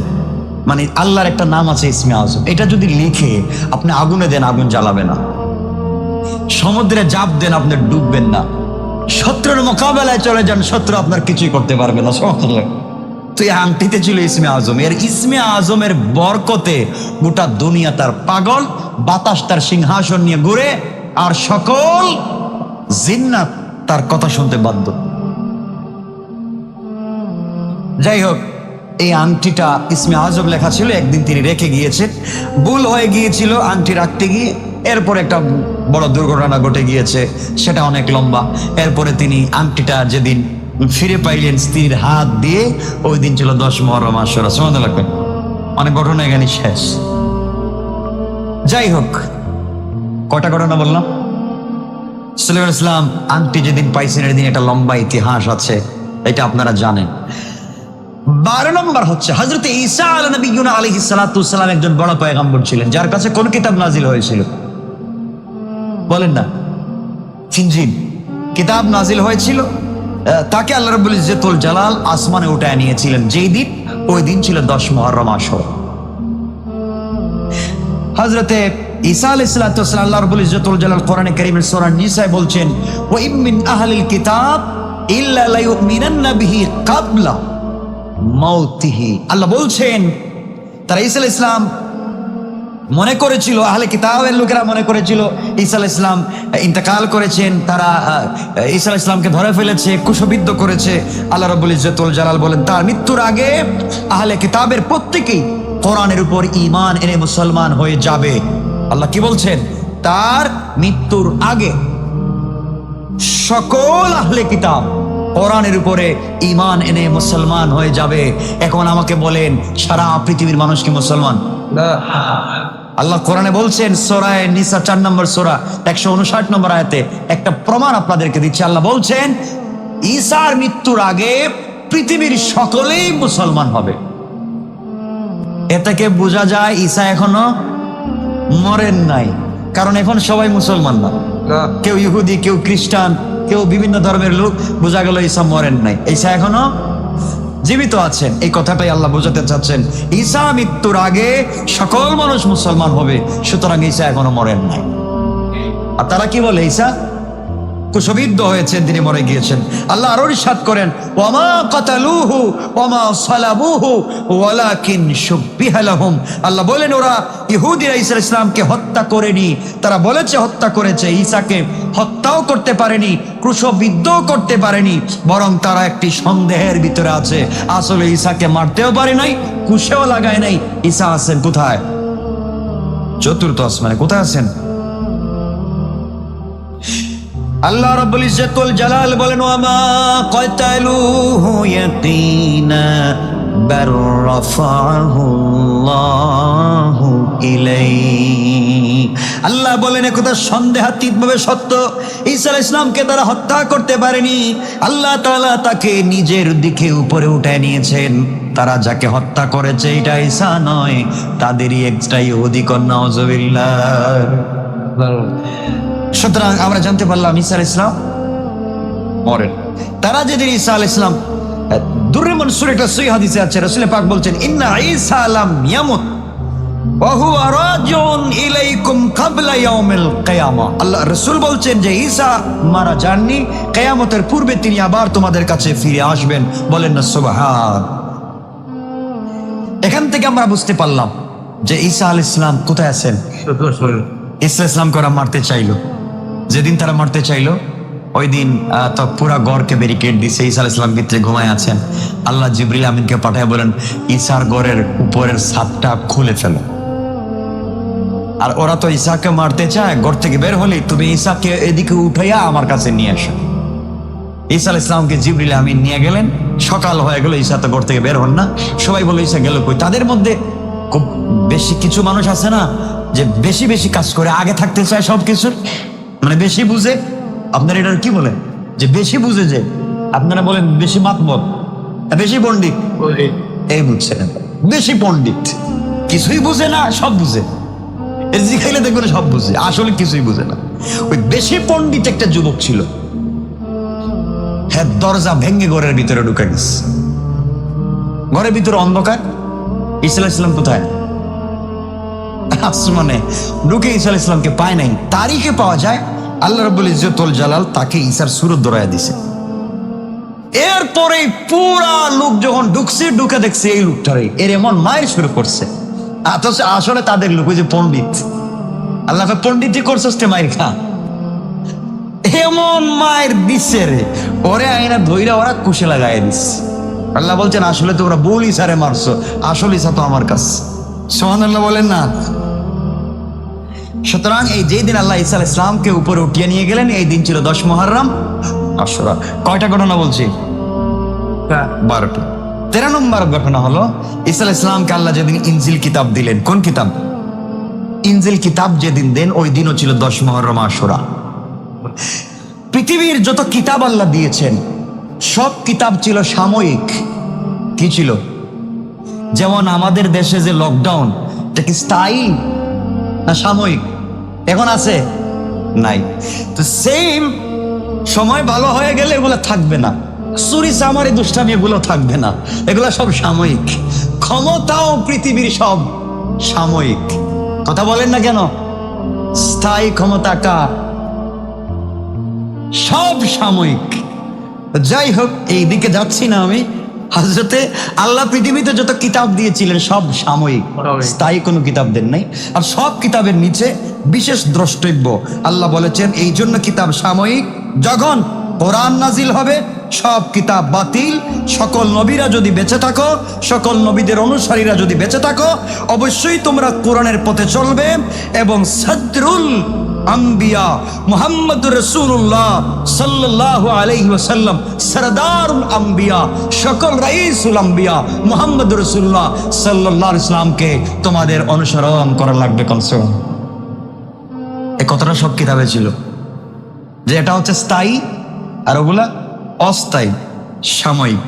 মানে আল্লাহর একটা নাম আছে ইসমে আজম। এটা যদি লিখে আপনি আগুনে দেন, আগুন জ্বালাবে না। সমুদ্রে জাপ দেন, আপনি ডুববেন না। শত্রুর মোকাবেলায় চলে যান, শত্রু আপনার কিছুই করতে পারবে না। তো এই আংটিতে ছিল ইসমে আজম। এর ইসমে আজমের বরকতে গোটা দুনিয়া তার পাগল, বাতাস তার সিংহাসন নিয়ে ঘুরে, আর সকল জিন্নাত তার কথা শুনতে বাধ্য। যাই হোক, এই আংটিটা ইসমে আজম লেখা ছিল, একদিন তিনি রেখে গিয়েছেন, ভুল হয়ে গিয়েছিল আংটি রাখতে গিয়ে। এরপর একটা বড় দুর্ঘটনা ঘটে গিয়েছে, সেটা অনেক লম্বা। এরপরে তিনি আংটিটা যেদিন ফিরে পাইলেন স্ত্রীর হাত দিয়ে, ওই দিন ছিল 10 মুহররম আশুরা। সুবহানাল্লাহ লাগবে, অনেক ঘটনা এখানে শেষ। যাই হোক, কটা ঘটনা বললাম? সুলাইমান ইসলাম আংটি যেদিন পাইছেন, এর দিন একটা লম্বা ইতিহাস আছে, এটা আপনারা জানেন। 12 নম্বর হচ্ছে, হযরত ঈসা আলাইহিস সালাতু ওয়াস সালাম একজন বড় পয়গম্বর ছিলেন, যার কাছে কোন কিতাব নাজিল হয়েছিল? বলেন না? ইনজিল কিতাব নাজিল হয়েছিল। তাকে আল্লাহ রাব্বুল ইজ্জত ওয়াল জালাল আসমানে উঠায় নিয়েছিলেন যেই দিন, ওই দিন ছিল 10 মুহররম আশুরা। হযরতে ঈসা আলাইহিস সালাতু ওয়াস সালাম, আল্লাহ রাব্বুল ইজ্জত ওয়াল জালাল কোরআনে কারীমের সূরা নিসায় বলছেন, ওয়া ইম মিন আহলিল কিতাব ইল্লা লায়ুমিনান্না বিহি ক্বাবলা মাউতিহি। আল্লাহ বলছেন, তারা ঈসা আলাইহিস সালাম মনে করেছিল, আহলে কিতাবের লোকেরা মনে করেছিল ঈসা আলাইহিস সালাম ইন্তেকাল করেছেন, তারা ঈসা আলাইহিস সালামকে ধরে ফেলেছে, কুশবিদ্ধ করেছে। আল্লাহ রাব্বুল ইজ্জতুল জালাল বলেন তার মৃত্যুর আগে আহলে কিতাবের প্রত্যেকেই কোরআনের উপর ঈমান এনে মুসলমান হয়ে যাবে। আল্লাহ কি বলছেন? তার মৃত্যুর আগে সকল আহলে কিতাব কোরআনের উপরে ঈমান এনে মুসলমান হয়ে যাবে। এখন আমাকে বলেন, সারা পৃথিবীর মানুষ কি মুসলমান? আল্লাহ কোরআনে বলছেন সূরা নিসা 4 নম্বর সূরা 159 নম্বর আয়াতে একটা প্রমাণ আপনাদেরকে দিচ্ছে। আল্লাহ বলছেন ঈসার মৃত্যুর আগে পৃথিবীর সকলেই মুসলমান হবে। এ থেকে বোঝা যায় ঈসা এখনো মরেন নাই, কারণ এখন সবাই মুসলমান না, কেউ ইহুদি, কেউ খ্রিস্টান, কেউ বিভিন্ন ধর্মের লোক। বোঝা গেল ঈসা মরেন নাই, ঈসা এখনো জীবিত আছেন। এই কথাটাই আল্লাহ বোঝাতে চাচ্ছেন, ঈসা মৃত্যুর আগে সকল মানুষ মুসলমান হবে, সুতরাং ঈসা এখনো মরেন নাই। আর তারা কি বলে? ঈসা কুশবিদ্ধ হয়েছেন, তিনি মরে গিয়েছেন। আল্লাহ আরো ইরশাদ করেন, ওয়ামা কাতালুহু ওয়ামা সালাবুহু ওয়ালাকিন শুব্বিহা লাহুম। আল্লাহ বলেন ওরা ইহুদিরা ঈসা আলাইহিস সালামকে হত্যা করেনি, তারা বলেছে হত্যা করেছে, ঈসাকে হত্যাও করতে পারেনি, ক্রুশবিদ্ধও করতে পারেনি, বরং তারা একটি সন্দেহের ভিতরে আছে। আসলে ঈসাকে মারতেও পারে নাই, কুশেও লাগায় নাই। ঈসা আছেন কোথায়? চতুর্থ আসমানে। কোথায় আছেন? আল্লাহ রাব্বুল ইজ্জতুল জালাল বলেন, ওয়ামা কাতালুহু ইয়াকিনা বার রাফাহু আল্লাহু ইলাইহি। আল্লাহ বলেন একথা সন্দেহাতীতভাবে সত্য, ঈসা আলাইহিস সালামকে তারা হত্যা করতে পারেনি, আল্লাহ তাআলা তাকে নিজের দিকে উপরে উঠায় নিয়েছেন। তারা যাকে হত্যা করেছে এটা ঈসা নয়, তাদেরই একটা ইহুদি কন্যা। নাউযুবিল্লাহ। সুতরাং আমরা জানতে পারলাম ঈসা আলাইহিস সালাম মরেন। তারা যেদিন ঈসা আলাইহিস সালাম দুররে মনসুর একটা সহিহ হাদিসে আছে, রাসূল পাক বলছেন, ইন্না ঈসা লাম ইয়ামুত ওয়া হুয়া রাজিউন ইলাইকুম ক্বাবলা ইয়াউমিল কিয়ামা। আল্লাহ রাসূল বলছেন যে ঈসা মারা যাননি, কিয়ামতের পূর্বে তিনি আবার তোমাদের কাছে ফিরে আসবেন। বলেন না সুবহান। এখান থেকে আমরা বুঝতে পারলাম যে ঈসা আলাইহিস সালাম কোথায় আছেন। ঈসা আলাইহিস সালামকে ওরা মারতে চাইলো, যেদিন তারা মারতে চাইলো ওই দিন তো পুরা গড়কে ব্যারিকেড দিছে, ঈসা আলাইহিস সালাম ভিতরে ঘুমায় আছেন। আল্লাহ জিবরিল আমিনকে পাঠায় বলেন ঈসার গড়ের উপরের ছাদটা খুলে ফেলো। আর ওরা তো ঈসাকে মারতে চায়, ঘর থেকে বের হলে তুমি ঈসাকে এদিকে উঠাইয়া আমার কাছে নিয়ে আসো। ঈসা আলাইহিস সালামকে জিবরিল আমিন নিয়ে গেলেন। সকাল হয়ে গেল, ঈসা তো ঘর থেকে বের হন না। সবাই বলে ঈসা গেল কই? তাদের মধ্যে খুব বেশি কিছু মানুষ আছে না যে বেশি বেশি কাজ করে, আগে থাকতে চায় সবকিছুর, মানে বেশি বুঝে। আপনারা এটা কি বলেন? যে বেশি বুঝে, যে আপনারা বলেন বেশি মাতবর, বেশি পণ্ডিত। এই বুঝছেন, বেশি পণ্ডিত, কিছুই বুঝে না, সব বুঝে। জিখাইলে দেখবেন সব বুঝে, আসলে কিছুই বুঝে না। ওই বেশি পণ্ডিত একটা যুবক ছিল, হ্যাঁ, দরজা ভেঙে ঘরের ভিতরে ঢুকে গেছে। ঘরের ভিতরে অন্ধকার, ঈসা আলাইহিস সালাম কোথায়? আসমানে। ঢুকে ঈসা আলাইহিস সালামকে পায় নাই। তারিখে পাওয়া যায় আল্লাহ রাব্বুল ইজ্জতুল জালাল তাকে ঈসার সুরত ধরায়া দিছে। এরপরে পুরা লোক যখন ঢুকে দেখছে এই লোকটারে, এর এমন মায়ের শুরু করছে। আসলে তাদের লোক ওই যে পণ্ডিত, আল্লাহ পণ্ডিতই করছিস মায়ের খা, এমন মায়ের দিচ্ছে রে, ওরে আইনা ধইরা ওরা কুশে লাগাই দিচ্ছে। আল্লাহ বলছেন আসলে তোমরা বল ঈসারে মারছো, আসল ঈসা তো আমার কাছে। সুবহানাল্লাহ বলেন না। সুতরাং এই যে দিন আল্লাহ ঈসা আলাইহিস সালামকে উপরে উঠিয়ে নিয়ে গেলেন, এই দিন ছিল 10 মুহররম আশুরা। কয়টা ঘটনা বলছি? 12টা। 13 নম্বর ঘটনা হলো ঈসা আলাইহিস সালামকে আল্লাহ যেদিন ইনজিল কিতাব দিলেন। কোন কিতাব? ইনজিল কিতাব যেদিন দেন ওই দিনও ছিল 10 মুহররম আশুরা। পৃথিবীর যত কিতাব আল্লাহ দিয়েছেন সব কিতাব ছিল সাময়িক। কি ছিল? যেমন আমাদের দেশে যে লকডাউন, এটা কি স্থায়ী না সাময়িক? এখন আছে? নাই। তো সেম সময় ভালো হয়ে গেলে এগুলো থাকবে না, চুরি চামারি দুষ্টামি এগুলো থাকবে না, এগুলো সব সাময়িক। ক্ষমতাও পৃথিবীর সব সাময়িক। কথা বলেন না কেন? স্থায়ী ক্ষমতা কার? সব সাময়িক। যাই হোক, এই দিকে যাচ্ছি না আমি, হযরতে আল্লাহ পৃথিবীতে যত কিতাব দিয়েছিলেন সব সাময়িক, স্থায়ী কোনো কিতাব দেন নাই। আর সব কিতাবের নিচে বিশেষ দ্রষ্টব্য আল্লাহ বলেছেন এই জন্য কিতাব সাময়িক, যখন কোরআন নাজিল হবে সব কিতাব বাতিল। সকল নবীরা যদি বেঁচে থাকো, সকল নবীদের অনুসারীরা যদি বেঁচে থাকো, অবশ্যই তোমরা কোরআনের পথে চলবে। এবং সাদরুল আম্বিয়া মুহাম্মদুর রাসূলুল্লাহ সাল্লাল্লাহু আলাইহি ওয়াসাল্লাম, সরদারুল আম্বিয়া, সকল রাইসুল আম্বিয়া মুহাম্মদুর রাসূলুল্লাহ সাল্লাল্লাহু আলাইহি ওয়াসাল্লামকে তোমাদের অনুসরণ করা লাগবে। কমসে কম এই কথাটা সব কিতাবে ছিল যে এটা হচ্ছে স্থায়ী আর ওগুলা অস্থায়ী, সাময়িক।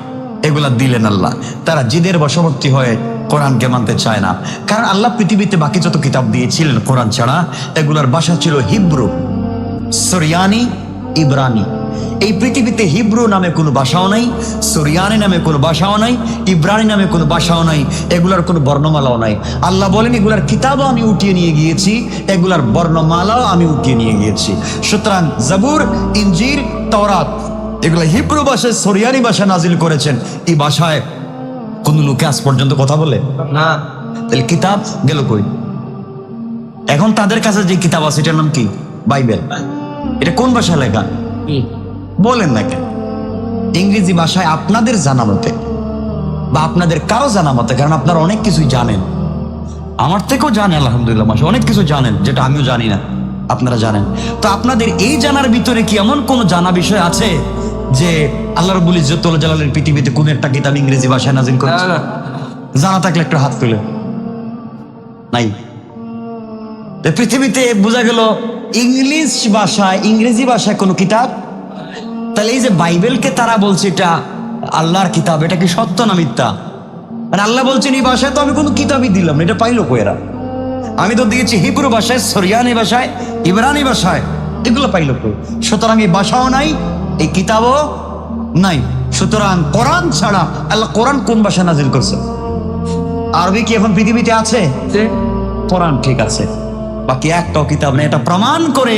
এগুলা দিলেন আল্লাহ। তারা জিদের বশবর্তী হয়ে কোরআনকে মানতে চায় না, কারণ আল্লাহ পৃথিবীতে বাকি যত কিতাব দিয়েছিলেন কোরআন ছাড়া, এগুলার ভাষা ছিল হিব্রু, সুরিয়ানি, ইব্রানি। এই পৃথিবীতে হিব্রু নামে কোনো ভাষাও নাই, সুরিয়ানি নামে কোনো ভাষাও নাই, ইব্রানি নামে কোনো ভাষাও নাই, এগুলার কোনো বর্ণমালাও নাই। আল্লাহ বলেন এগুলার কিতাবও আমি উঠিয়ে নিয়ে গিয়েছি, এগুলার বর্ণমালাও আমি উঠিয়ে নিয়ে গিয়েছি। সুতরাং জাবুর, ইনজিল, তাওরাত এগুলা হিব্রু ভাষায়, সুরিয়ানি ভাষায় নাজিল করেছেন। এই ভাষায় কোন লোকে আজ পর্যন্ত কথা বলে না, তাহলে কিতাব গেল কই? এখন তাদের কাছে যে কিতাব আছে এটার নাম কি? বাইবেল। এটা কোন ভাষায় লেখা বলেন না কেন? ইংরেজি ভাষায় আপনাদের জানা মতে বা আপনাদের কারো জানা মতে, কারণ আপনারা অনেক কিছুই জানেন, আমার থেকেও জানেন আলহামদুলিল্লাহ, মাসে অনেক কিছু জানেন যেটা আমিও জানি না, আপনারা জানেন। তো আপনাদের এই জানার ভিতরে কি এমন কোন জানা বিষয় আছে যে আল্লাহ রাব্বুল ইজ্জত ওয়াল জালালের পৃথিবীতে কোন একটা কিতাব ইংরেজি ভাষায় নাজিল করেছে? জানা থাকলে একটু হাত তুলে। নাই। পৃথিবীতে বোঝা গেল ইংলিশ ভাষায়, ইংরেজি ভাষায় কোনো কিতাব। তাহলে এই যে বাইবেলকে তারা বলছে এটা আল্লাহর কিতাব, এটা কি সত্য না মিথ্যা? আর আল্লাহ বলছেন এই ভাষায় তো আমি কোনো কিতাবই দিলাম না, এটা পাইলো কই এরা? আমি তো দিয়েছি হিব্রু ভাষায়, সুরিয়ানি ভাষায়, ইব্রানি ভাষায়, এগুলো পাইলো কই? সুতরাং এই ভাষাও নাই, এই কিতাবও নাই। সুতরাং কোরআন ছাড়া আল্লাহ কোরআন কোন ভাষায় নাজিল করছে? আরবি কি এখন পৃথিবীতে আছে? কোরআন ঠিক আছে, বাকি একটাও কিতাব নেই। এটা প্রমাণ করে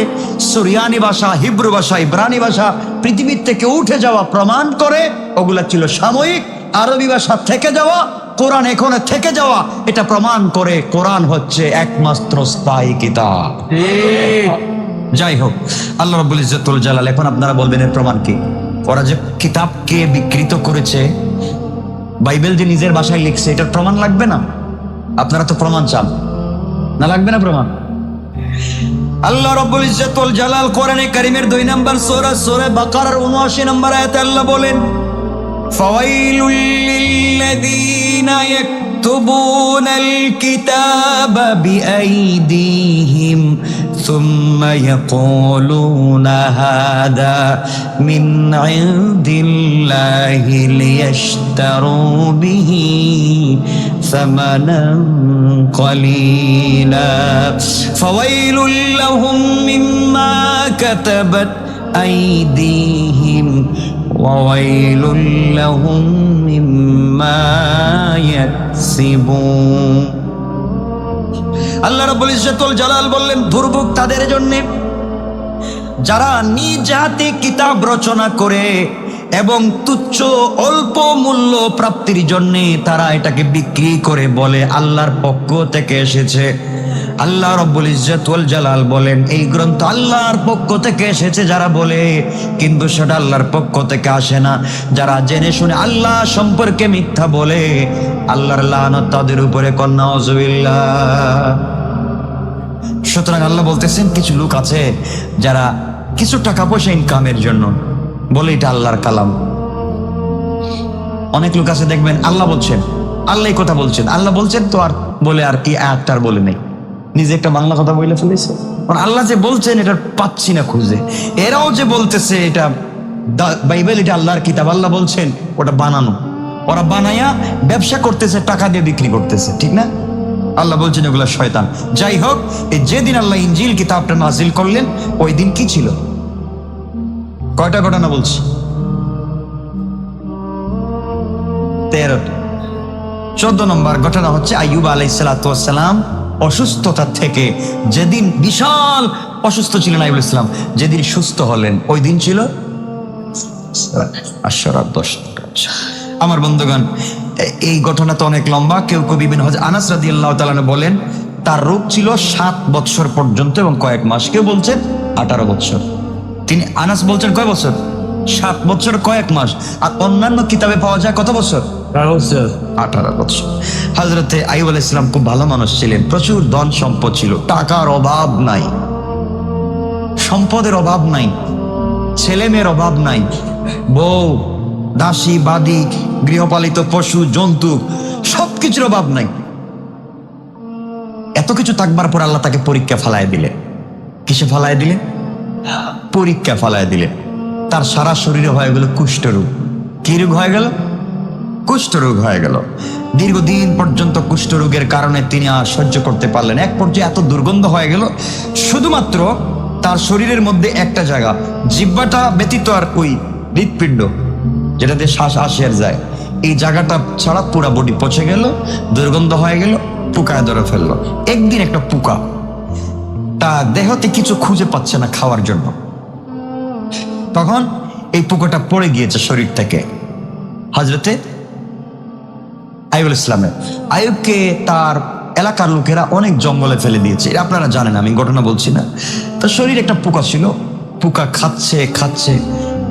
সুরিয়ানি ভাষা, হিব্রু ভাষা, ইব্রানি ভাষা পৃথিবীর থেকে উঠে যাওয়া প্রমাণ করে ওগুলা ছিল সাময়িক। আরবি ভাষা থেকে যাওয়া, কোরআন এখানে থেকে যাওয়া, এটা প্রমাণ করে কোরআন হচ্ছে একমাত্র স্থায়ী কিতাব। যাই হোক, আল্লাহ রাব্বুল ইজ্জত ওয়াল জালাল, এখন আপনারা বলবেন এর প্রমাণ কি? ওরা যে কিতাবকে বিকৃত করেছে, বাইবেল যে নিজের ভাষায় লিখছে, এটার প্রমাণ লাগবে না? আপনারা তো প্রমাণ চান না, লাগবে না প্রমাণ? আল্লাহ রাব্বুল ইজ্জত ওয়াল জালাল কোরআনে কারীমের 2 নম্বর সূরা, সূরা বাকারার 79 নম্বর আয়াতে আল্লাহ বলেন, ফাওয়াইলুল লিল্লাযীনা ইয়াকতুবুনাল কিতাবা বিআইদিহিম সুম্মা ইয়াকুলুনা হাদা মিন ইনদিল্লাহি লিয়াশতারু বিহি সামানান কলিলা ফাওয়াইলুল লাহুম মিম্মা কাতাবাত আইদিহিম ওয়াওয়াইলুল লাহুম মিম্মা ইয়াকসিবুন। আল্লাহ রাব্বুল ইজ্জত ওয়াল জালাল বললেন, দুর্ভোগ তাদের জন্য যারা নিজ হাতে কিতাব রচনা করে এবং তুচ্ছ অল্প মূল্য প্রাপ্তির জন্য তারা এটাকে বিক্রি করে বলে আল্লাহর পক্ষ থেকে এসেছে। আল্লাহ রাব্বুল ইজ্জত ওয়াল জালাল বলেন, এই গ্রন্থ আল্লাহর পক্ষ থেকে এসেছে যারা বলে, কিন্তু সেটা আল্লাহর পক্ষ থেকে আসে না। যারা জেনে শুনে আল্লাহ সম্পর্কে মিথ্যা বলে, আল্লাহর লানত তাদের উপরে। নাউযুবিল্লাহ। সুতরাং আল্লাহ বলতেছেন কিছু লোক আছে যারা কিছু টাকা পয়সা ইনকামের জন্য বলে এটা আল্লাহর কালাম। অনেক লোক আছে দেখবেন আল্লাহ বলছেন, আল্লাহ কথা বলছেন, আল্লাহ বলছেন তো আর বলে আর এই আয়াতটা আর বলে নেই, নিজে একটা বাংলা কথা বলে ফেলেছে। আল্লাহ যে বলছেন এটা পাচ্ছি না খুঁজে। এরাও যে বলতেছে এটা বাইবেল, এটা আল্লাহর কিতাব, আল্লাহ বলছেন, ওটা বানানো। ওরা বানায়া ব্যবসা করতেছে, টাকা দিয়ে বিক্রি করতেছে, ঠিক না? আল্লাহ বলছেন এগুলা শয়তান। যাই হোক, এই যেদিন আল্লাহ ইনজিল কিতাবটা নাজিল করলেন ওই দিন কি ছিল? কয়টা ঘটনা বলছি? 13টা। 14 নম্বর ঘটনা হচ্ছে আইয়ুব আলাইহিস সালাতু ওয়াস সালাম অসুস্থতা থেকে, যেদিন বিশাল অসুস্থ ছিলেন আইয়ুব আলাইহিস সালাম, যেদিন সুস্থ হলেন ওই দিন ছিল আশুরার 10। আমার বন্ধুগণ, এই ঘটনা তো অনেক লম্বা। কেউ কেউ বিভিন্ন হযরত আনাস রাদিয়াল্লাহু তাআলা বলেন তার রোগ ছিল 7 বছর পর্যন্ত এবং কয়েক মাস। কেউ বলছেন 18 বছর। তিনি আনাস বলছেন কয় বছর? 7 বছর কয়েক মাস। আর অন্যান্য কিতাবে পাওয়া যায় কত বছর? 18 বছর। হযরতে আইয়ুব আলাইহিস সালাম খুব ভালো মানুষ ছিলেন, প্রচুর ধন সম্পদ ছিল, টাকার অভাব নাই, সম্পদের অভাব নাই, ছেলে মেয়ের অভাব নাই, বউ দাসী বাদী গৃহপালিত পশু জন্তু সবকিছুর অভাব নাই। এত কিছু থাকবার পর আল্লাহ তাকে পরীক্ষা ফালায় দিলেন। কিসে ফালায় দিলেন? পরীক্ষা ফালায় দিলেন। তার সারা শরীরে হয়ে গেল কুষ্ঠরোগ। কি রোগ হয়ে গেল? কুষ্ঠরোগ হয়ে গেল। দীর্ঘদিন পর্যন্ত কুষ্ঠরোগের কারণে তিনি আর সহ্য করতে পারলেন। এক পর্যায়ে এত দুর্গন্ধ হয়ে গেল, শুধুমাত্র তার শরীরের মধ্যে একটা জায়গা, জিহ্বাটা ব্যতীত আর ওই হৃৎপিণ্ড যেটাতে শ্বাস আসে আর যায়, এই জায়গাটা ছাড়া পুরা বডি পচে গেল, দুর্গন্ধ হয়ে গেল, পোকায় ধরে ফেললো। একদিন একটা পোকা তা দেহতে কিছু খুঁজে পাচ্ছে না খাওয়ার জন্য, তখন এই পোকাটা পড়ে গিয়েছে শরীর থেকে হযরতে আইয়ুব আলাইহিস সালামের। আইয়ুবকে তার এলাকার লোকেরা অনেক জঙ্গলে ফেলে দিয়েছে, আপনারা জানেন, আমি ঘটনা বলছি না। তার শরীরে একটা পোকা ছিল, পোকা খাচ্ছে খাচ্ছে,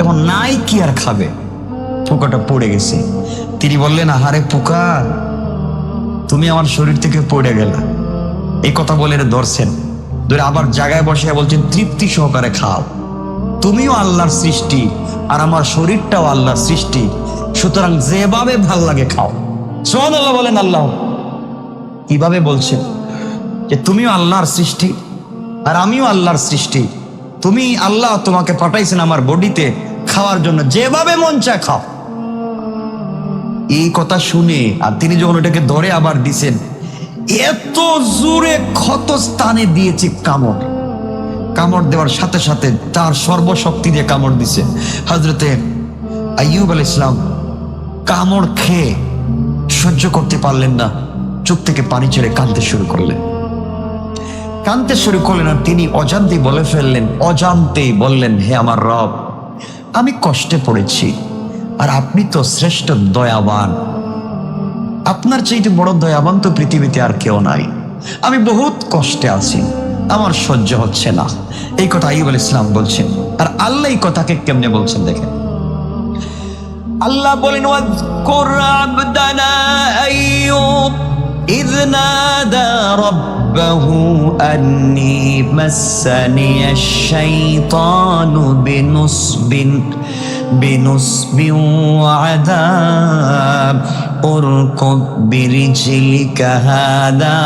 এবং নাই কি আর খাবে, পোকাটা পড়ে গেছে। তিনি বললেন, আহারে পোকা, তুমি আমার শরীর থেকে পড়ে গেলা। এই কথা বলে ধরছেন, ধরে আবার জায়গায় বসে বলছেন, তৃপ্তি সহকারে খাও, তুমিও আল্লাহর সৃষ্টি আর আমার শরীরটাও আল্লাহর সৃষ্টি, সুতরাং যেভাবে ভাল লাগে খাও। সুবহানাল্লাহ বলেন। আল্লাহ কিভাবে বলছেন যে তুমিও আল্লাহর সৃষ্টি আর আমিও আল্লাহর সৃষ্টি, তুমি আল্লাহ তোমাকে পাঠাইছেন আমার বডিতে খাওয়ার জন্য, যেভাবে মন চায় খাও। এই কথা শুনে আর তিনি যখন ওটাকে ধরে আবার দিছেন, এত জোরে ক্ষত স্থানে দিয়েছে কামড়। কামড় দেওয়ার সাথে সাথে তার সর্বশক্তি দিয়ে কামড় দিছে। হযরতে আইয়ুব আলাইহিস সালাম কামড় খেয়ে সহ্য করতে পারলেন না, চোখ থেকে পানি ছেড়ে কাঁদতে শুরু করলেন। কাঁদতে শুরু করলেন আর তিনি অজান্তেই বলে ফেললেন, অজান্তেই বললেন, হে আমার রব, আমি কষ্টে পড়েছি আর আপনি তো শ্রেষ্ঠ দয়াবান, আপনার চাইতে বড় দয়াবান তো পৃথিবীতে আর কেউ নাই। আমি বহুত কষ্টে আছি, আমার সহ্য হচ্ছে না। এই কথা আইয়ুব আলাইহিস সালাম বলছেন। আর আল্লাহ এই কথাকে কেমনে বলছেন দেখেন। আল্লাহ বলেন, ওয়াজকুর আবদানা আইয়ুব ইয নাদা রাব্বাহু আন্নী মাসসানিয়াশ শাইতানু বিনুসবিন ওয়া আযাব উরকুব বিরিজলিকা হাদা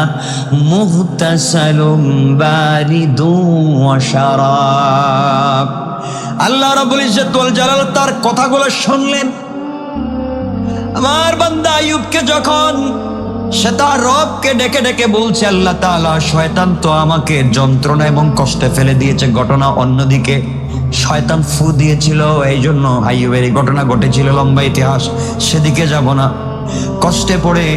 মুগতাসালুম বারিদুন ওয়া শারাব। আল্লাহ রাব্বুল ইজ্জত ওয়াল জালাল তার কথাগুলো শুনলেন। আমার বান্দা আইয়ুবকে যখন সে তার রবকে ডেকে ডেকে বলছে, আল্লাহ তাআলা, শয়তান তো আমাকে যন্ত্রণা এবং কষ্টে ফেলে দিয়েছে। ঘটনা অন্যদিকে, শয়তান ফু দিয়েছিল, এই জন্য আইয়ুবের এই ঘটনা ঘটেছিল, লম্বা ইতিহাস, সেদিকে যাব না। কষ্টে পড়ে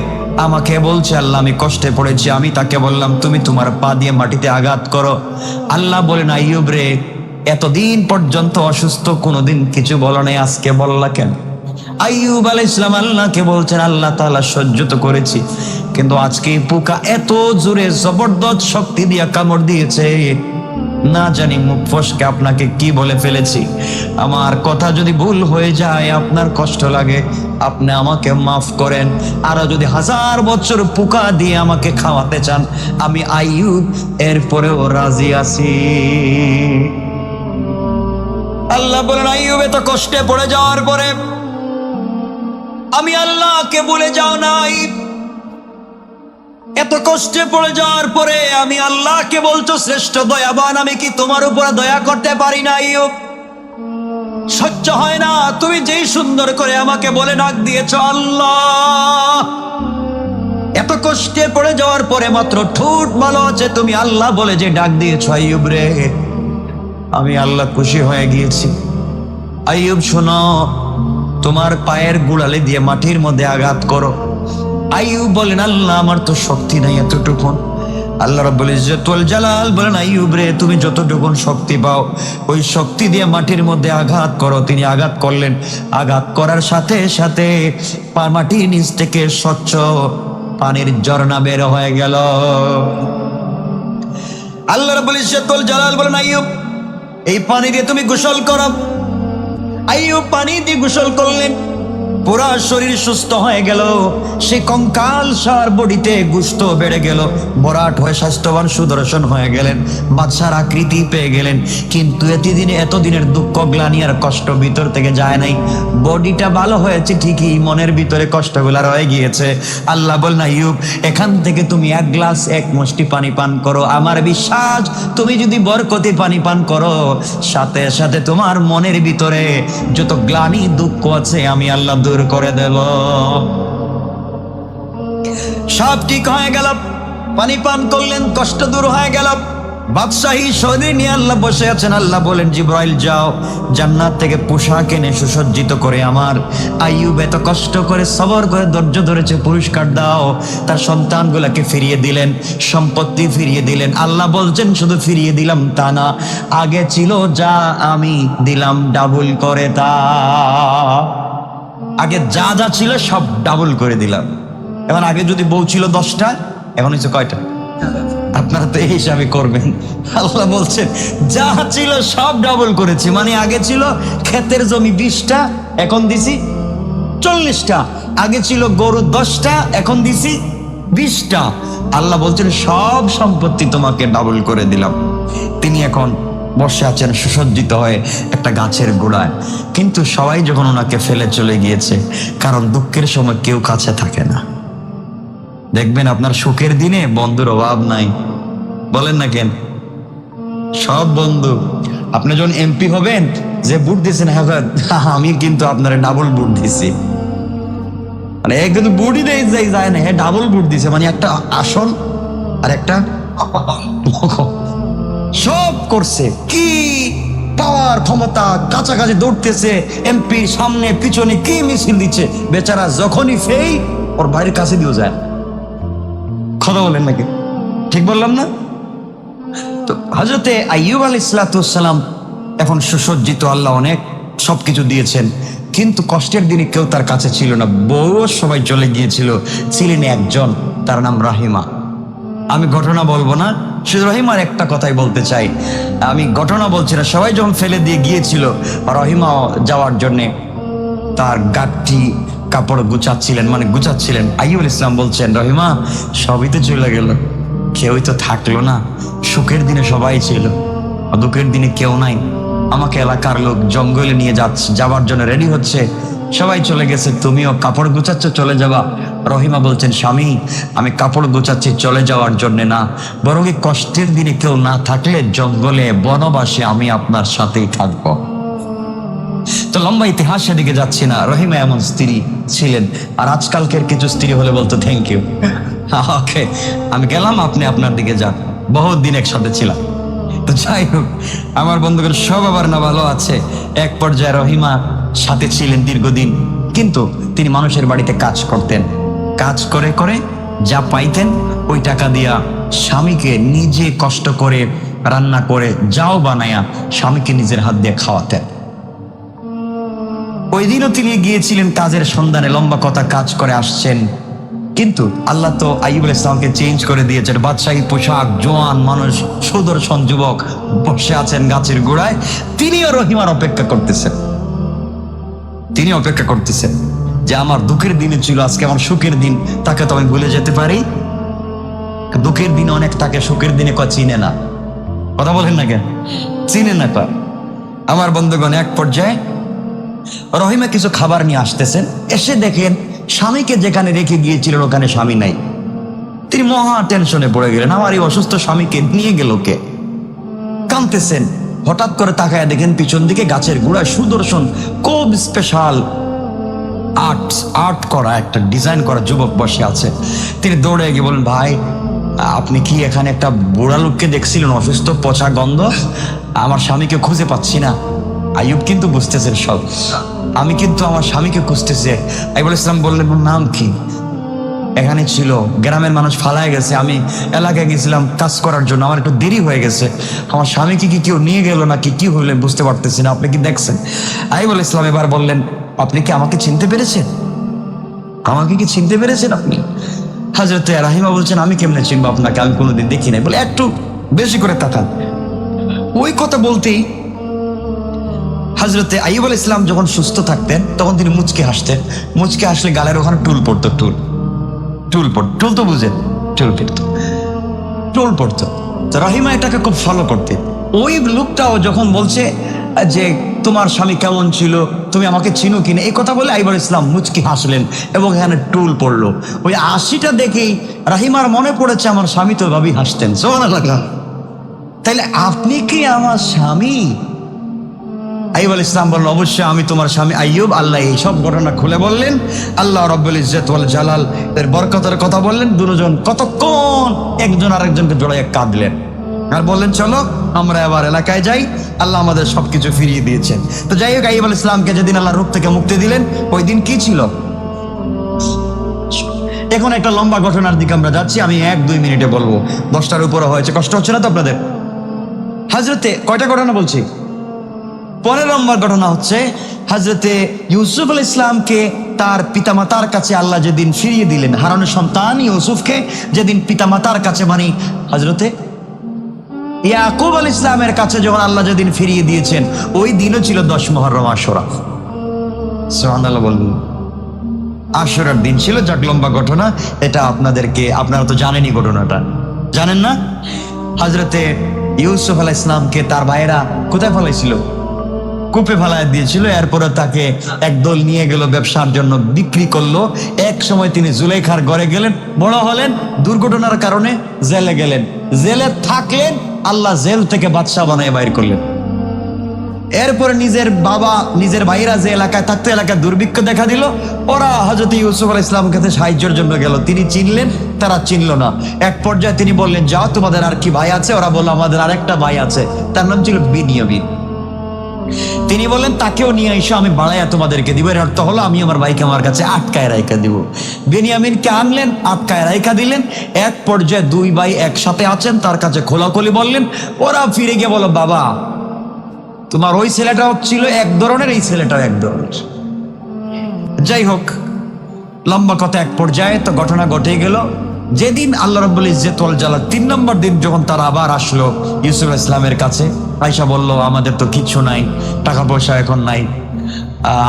আমাকে বলছে, আল্লাহ আমি কষ্টে পড়েছি। আমি তাকে বললাম, তুমি তোমার পা দিয়ে মাটিতে আঘাত করো। আল্লাহ বলেন, আইয়ুব রে, এতদিন পর্যন্ত অসুস্থ, কোনোদিন কিছু বলো নাই, আজকে বললা কেন? আইয়ুব আলাইহিস সালাম আল্লাহকে বলছেন, আল্লাহ তাআলা সহ্য তো করেছি, কিন্তু আজকে পোকা এত জোরে জবরদস্ত শক্তি দিয়ে কামড় দিয়েছে, না জানি মুখ ফসকে আপনাকে কি বলে ফেলেছি। আমার কথা যদি ভুল হয়ে যায়, আপনার কষ্ট লাগে, আপনি আমাকে মাফ করেন। আর যদি 1000 বছর পোকা দিয়ে আমাকে খাওয়াতে চান, আমি আইয়ুব এরপরেও রাজি আছি। আল্লাহ বলেন, আইয়ুব এত কষ্টে পড়ে যাওয়ার পরে আমি আল্লাহকে ভুলে যাও নাই। এত কষ্টে পড়ে যাওয়ার পরে আমি আল্লাহকে বলছো শ্রেষ্ঠ দয়াবান, আমি কি তোমার উপরে দয়া করতে পারি না? আইয়ুব, সহ্য হয় না, তুমি যেই সুন্দর করে আমাকে বলে ডাক দিয়েছো আল্লাহ। এত কষ্টে পড়ে যাওয়ার পরে মাত্র ঠোঁট ভালো আছে, তুমি আল্লাহ বলে যে ডাক দিয়েছো আইয়ুব রে, আমি আল্লাহ খুশি হয়ে গিয়েছি। আইয়ুব শোনো, তোমার পায়ের গোড়ালি দিয়ে মাটির মধ্যে আঘাত করো। আইয়ুব বলেন, আল্লাহ আমার তো শক্তি নাই এতটুকু। আল্লাহ রাব্বুল ইজ্জতুল জালাল বলেন, আইয়ুব রে, তুমি যতটুকু শক্তি পাও ওই শক্তি দিয়ে মাটির মধ্যে আঘাত করো। তিনি আঘাত করলেন। আঘাত করার সাথে সাথে মাটির নিচ থেকে স্বচ্ছ পানির ঝর্ণা বের হয়ে গেল। আল্লাহ রাব্বুল ইজ্জতুল জালাল বলেন, আইয়ুব এই পানি দিয়ে তুমি গোসল করো। আইয়ুব পানি দিয়ে গোসল করলেন, পুরা শরীর সুস্থ হয়ে গেল। সে কঙ্কাল সার বডিতে গুস্ত বেড়ে গেল, বরাট হয়ে স্বাস্থ্যবান সুদর্শন হয়ে গেলেন, বাদশার আকৃতি পেয়ে গেলেন। কিন্তু এতদিনের দুঃখ, গ্লানি আর কষ্ট ভিতর থেকে যায় নাই। বডিটা ভালো হয়েছে ঠিকই, মনের ভিতরে কষ্টগুলা রয়ে গিয়েছে। আল্লাহ বলেন, আইয়ুব এখান থেকে তুমি এক গ্লাস, এক মুষ্টি পানি পান করো। আমার বিশ্বাস, তুমি যদি বরকতে পানি পান করো, সাথে সাথে তোমার মনের ভিতরে যত গ্লানি দুঃখ আছে আমি আল্লাহ দূর করে দেব। সব ঠিক হয়ে গেল। পানি পান করলেন, কষ্ট দূর হয়ে গেল। বাদশাহী শরীর নিয়ে আল্লাহ বসে আছেন। আল্লাহ বলেন, জিবরাইল যাও জান্নাত থেকে পোশাক এনে সুসজ্জিত করে আমার আইয়ুব এত কষ্ট করে সবর করে ধৈর্য ধরেছে, পুরস্কার দাও। তার সন্তানগুলাকে ফিরিয়ে দিলেন, সম্পত্তি ফিরিয়ে দিলেন। আল্লাহ বলছেন, শুধু ফিরিয়ে দিলাম তা না, আগে ছিল যা আমি দিলাম ডাবল করে তা। আগে যা যা ছিল সব ডাবল করে দিলাম। এখন আগে যদি বউ ছিল 10টা, এখন হচ্ছে কয়টা? আপনারা তো এই হিসাবে করবেন। আল্লাহ বলছেন, যা ছিল সব ডাবল করেছি। মানে আগে ছিল ক্ষেতের জমি 20টা, এখন দিছি 40টা। আগে ছিল গরু 10টা, এখন দিছি 20টা। আল্লাহ বলছেন, সব সম্পত্তি তোমাকে ডাবল করে দিলাম। তিনি এখন বসে আছেন সুসজ্জিত হয়ে একটা গাছের গোড়ায়। কিন্তু সবাই যখন ওনাকে ফেলে চলে গিয়েছে, কারণ দুঃখের সময় কেউ কাছে থাকে না। দেখবেন আপনার সুখের দিনে বন্ধুর অভাব নাই, বলেন না কেন? সব বন্ধু। আপনি যখন এমপি হবেন, যে ভোট দিয়েছেন, হ্যাঁ আমি কিন্তু আপনার ডাবল ভোট দিছি, মানে কিন্তু ভোটই যায় না, হ্যাঁ ডাবল ভোট দিছে, মানে একটা আসন আর একটা সব করছে। কি পাওয়ার, ক্ষমতা, কাছাকাছি দৌড়তেছে, এমপি সামনে পিছনে কি মিছিল দিচ্ছে। বেচারা যখনই ফেই, ওর বাইরের কাছে দিয়েও যায়। কথা বলেন নাকি? ঠিক বললাম না? তো হযরতে আইয়ুব আলাইহিস সালাম এখন সুসজ্জিত, আল্লাহ অনেক সবকিছু দিয়েছেন, কিন্তু কষ্টের দিনে কেউ তার কাছে ছিল না। বউ সবাই চলে গিয়েছিল, ছিলেন একজন, তার নাম রাহিমা। আমি ঘটনা বলবো না, শুধু রহিমার একটা কথাই বলতে চাই। আমি ঘটনা বলছি না। সবাই যখন ফেলে দিয়ে গিয়েছিল, রহিমা যাওয়ার জন্যে তার গাঠটি কাপড় গুছাচ্ছিলেন, মানে গুছাচ্ছিলেন। আইয়ুব আলাইহিস সালাম বলছেন, রহিমা সবই তো চলে গেল, কেউই তো থাকলো না। সুখের দিনে সবাই ছিল, দুঃখের দিনে কেউ নাই। আমাকে এলাকার লোক জঙ্গলে নিয়ে যাওয়ার জন্য রেডি হচ্ছে, সবাই চলে গেছে, তুমিও কাপড় গুছাচ্ছ, চলে যাবা। রহিমা বলছেন, স্বামী আমি কাপড় গুছাচ্ছি চলে যাওয়ার জন্য না, বরং এই কষ্টের দিনে কেউ না থাকলে জঙ্গলে বনবাসে আমি আপনার সাথেই থাকবো। তো লম্বা ইতিহাস সেদিকে যাচ্ছি না। রহিমা এমন স্ত্রী ছিলেন। আর আজকালকের কিছু স্ত্রী হলে বলতো, থ্যাংক ইউ, ওকে আমি গেলাম, আপনি আপনার দিকে যান, বহুত দিন একসাথে ছিলাম। তো যাই হোক, আমার বন্ধুগণ সব আবার না ভালো আছে। এক পর্যায়ে রহিমা সাথে ছিলেন দীর্ঘদিন, কিন্তু তিনি মানুষের বাড়িতে কাজ করতেন। কাজ করে করে যা পাইতেন ওই টাকা দিয়া স্বামীকে নিজে কষ্ট করে রান্না করে যাও বানায়া স্বামীকে নিজের হাত দিয়ে খাওয়াতেন। ওই দিনও তিনি গিয়েছিলেন কাজের সন্ধানে, লম্বা কথা, কাজ করে আসছেন। কিন্তু আল্লাহ তো আইয়ুব আলাইহিস সালামকে চেঞ্জ করে দিয়েছেন। বাদশাহী পোশাক, জোয়ান মানুষ, সুদর্শন যুবক বসে আছেন গাছের গোড়ায়। তিনিও রহিমার অপেক্ষা করতেছেন। তিনি অপেক্ষা করতেছেন যে আমার দুঃখের দিনে ছিল, আজকে আমার সুখের দিন, তাকে তো আমি ভুলে যেতে পারি। দুঃখের দিনে অনেক তাকে, সুখের দিনে চিনে না। কথা বলেন না কেন? চিনে না তা। আমার বন্ধুগণ, এক পর্যায়ে রহিমা কিছু খাবার নিয়ে আসতেছেন, এসে দেখেন স্বামীকে যেখানে রেখে গিয়েছিলেন ওখানে স্বামী নাই। তিনি মহা টেনশনে পড়ে গেলেন, আমার এই অসুস্থ স্বামীকে নিয়ে গেল কে? কাঁদতেছেন। হঠাৎ করে তাকায় দেখেন পিছন দিকে গাছের গোড়ায় সুদর্শন, খুব স্পেশাল আর্ট করা একটা ডিজাইন করা যুবক বসে আছে। তিনি দৌড়ে গিয়ে বলেন, ভাই আপনি কি এখানে একটা বুড়া লোককে দেখছিলেন, অসুস্থ, পচা গন্ধ? আমার স্বামীকে খুঁজে পাচ্ছি না। আইয়ুব কিন্তু বুঝতেছেন সব, আমি কিন্তু আমার স্বামীকে খুঁজতেছে। আইয়ুব আলাইহিস সালাম বললেন, নাম কি? এখানে ছিল, গ্রামের মানুষ ফালায় গেছে, আমি এলাকায় গেছিলাম কাজ করার জন্য, আমার একটু দেরি হয়ে গেছে, আমার স্বামীকে কি কেউ নিয়ে গেল নাকি কি হইলেন বুঝতে পারতেছি না, আপনি কি দেখছেন? আইয়ুব আলাইহিস সালাম এবার বললেন, আপনি কি আমাকে চিনতে পেরেছেন? আমাকে কি চিনতে পেরেছেন আপনি? হযরত রাহিমা বলছেন, আমি কেমনে চিনবো আপনাকে, আমি কোনোদিন দেখি নাই। বলে একটু বেশি করে তাকান। ওই কথা বলতেই হযরতে আইয়ুব আলাইহিস সালাম যখন সুস্থ থাকতেন তখন তিনি মুচকে হাসতেন। মুচকে হাসলে গালের ওখানে টুল পড়তো, টুল তো বুঝেন, টুল পড়তো। তো রাহিমা এটাকে খুব ফলো করতে। ওই লোকটাও যখন বলছে যে তোমার স্বামী কেমন ছিল, তুমি আমাকে চিনো কিনা, এই কথা বলে আইয়ুব আলাইহিস সালাম মুচকি হাসলেন এবং এখানে টুল পড়লো। ওই হাসিটা দেখেই রাহিমার মনে পড়েছে আমার স্বামী তো ভাবি হাসতেন। সুবহানাল্লাহ। তাইলে আপনি কি আমার স্বামী? আইয়ুব আলাইহিস সালাম বললেন, অবশ্যই আমি তোমার স্বামী আইয়ুব। আল্লাহ এই সব ঘটনা খুলে বললেন, আল্লাহ রাব্বুল ইজ্জত ওয়াল জালাল এর বরকতের কথা বললেন। দুজন কতক্ষণ একজন আরেকজনকে জড়াইয়া কাঁদলেন আর বললেন, চলো আমরা এবার এলাকায় যাই, আল্লাহ আমাদের সবকিছু ফিরিয়ে দিয়েছেন। তো যাই হোক, আইয়ুব আলাইহিস সালামকে যেদিন আল্লাহ রূপ থেকে মুক্তি দিলেন ওই দিন কি ছিল? এখন একটা লম্বা ঘটনার দিকে আমরা যাচ্ছি, আমি 1-2 মিনিটে বলবো, 10টার উপরে হয়েছে, কষ্ট হচ্ছে না তো আপনাদের? হযরতে কয়টা ঘটনা বলছি? পরের নম্বর ঘটনা হচ্ছে হযরতে ইউসুফ আলাইহিস সালামকে তার পিতামাতার কাছে আল্লাহ যেদিন ফিরিয়ে দিলেন, হারানো সন্তান ইউসুফকে যেদিন পিতামাতার কাছে, মানে হযরতে ইয়াকুব আলাইহিস সালামের কাছে যখন আল্লাহ যেদিন ফিরিয়ে দিয়েছেন ওই দিনও ছিল 10 মুহররম আশুরা। সুবহানাল্লাহ বলুন। আশুরার দিন ছিল। যাক, লম্বা ঘটনা, এটা আপনারা তো জানেনই ঘটনাটা, জানেন না? হযরতে ইউসুফ আলাইহিস সালামকে তার ভাইয়েরা কোথায় ফেলাইছিল? কূপে ফেলায় দিয়েছিল। এরপরে তাকে একদল নিয়ে গেল ব্যবসার জন্য, বিক্রি করলো। এক সময় তিনি জুলাইখার ঘরে গেলেন, বড় হলেন, দুর্ঘটনার কারণে জেলে গেলেন, জেলে থাকলেন, আল্লাহ জেল থেকে বাদশা বানিয়ে বাইর করলেন। এরপরে নিজের ভাইরা যে এলাকায় থাকতো, এলাকায় দুর্ভিক্ষ দেখা দিল, ওরা হযরত ইউসুফ আলাইহিস সালামের কাছে সাহায্যের জন্য গেল। তিনি চিনলেন, তারা চিনল না। এক পর্যায়ে তিনি বললেন, যাও তোমাদের আর কি ভাই আছে? ওরা বলল, আমাদের আরেকটা ভাই আছে, তার নাম ছিল বিনিয়ামিন। তিনি বললেন, তাকেও নিয়ে এসো, আমি বাড়াইয়া তোমাদেরকে দিব। এর অর্থ হলো আমি আমার ভাইকে আমার কাছে আটকায় রাইখা দিব। বেনিয়ামিনকে আনলেন, আটকায় রাইখা দিলেন। এক পর্যায়ে 2 ভাই একসাথে আছেন, তার কাছে খোলাখুলি বললেন। ওরা ফিরে গিয়ে বলো, বাবা তোমার ওই ছেলেটাও ছিল এক ধরনের, এই ছেলেটাও এক ধরনের। যাই হোক, লম্বা কথা, এক পর্যায়ে তো ঘটনা ঘটে গেল। যেদিন আল্লাহ রাব্বুল ইজ্জত ওয়াল জালাল 3 নম্বর দিন যখন তারা আবার আসলো ইউসুফ আলাইহিস সালামের কাছে, আয়েশা বলল, আমাদের তো কিচ্ছু নাই, টাকা পয়সা এখন নাই,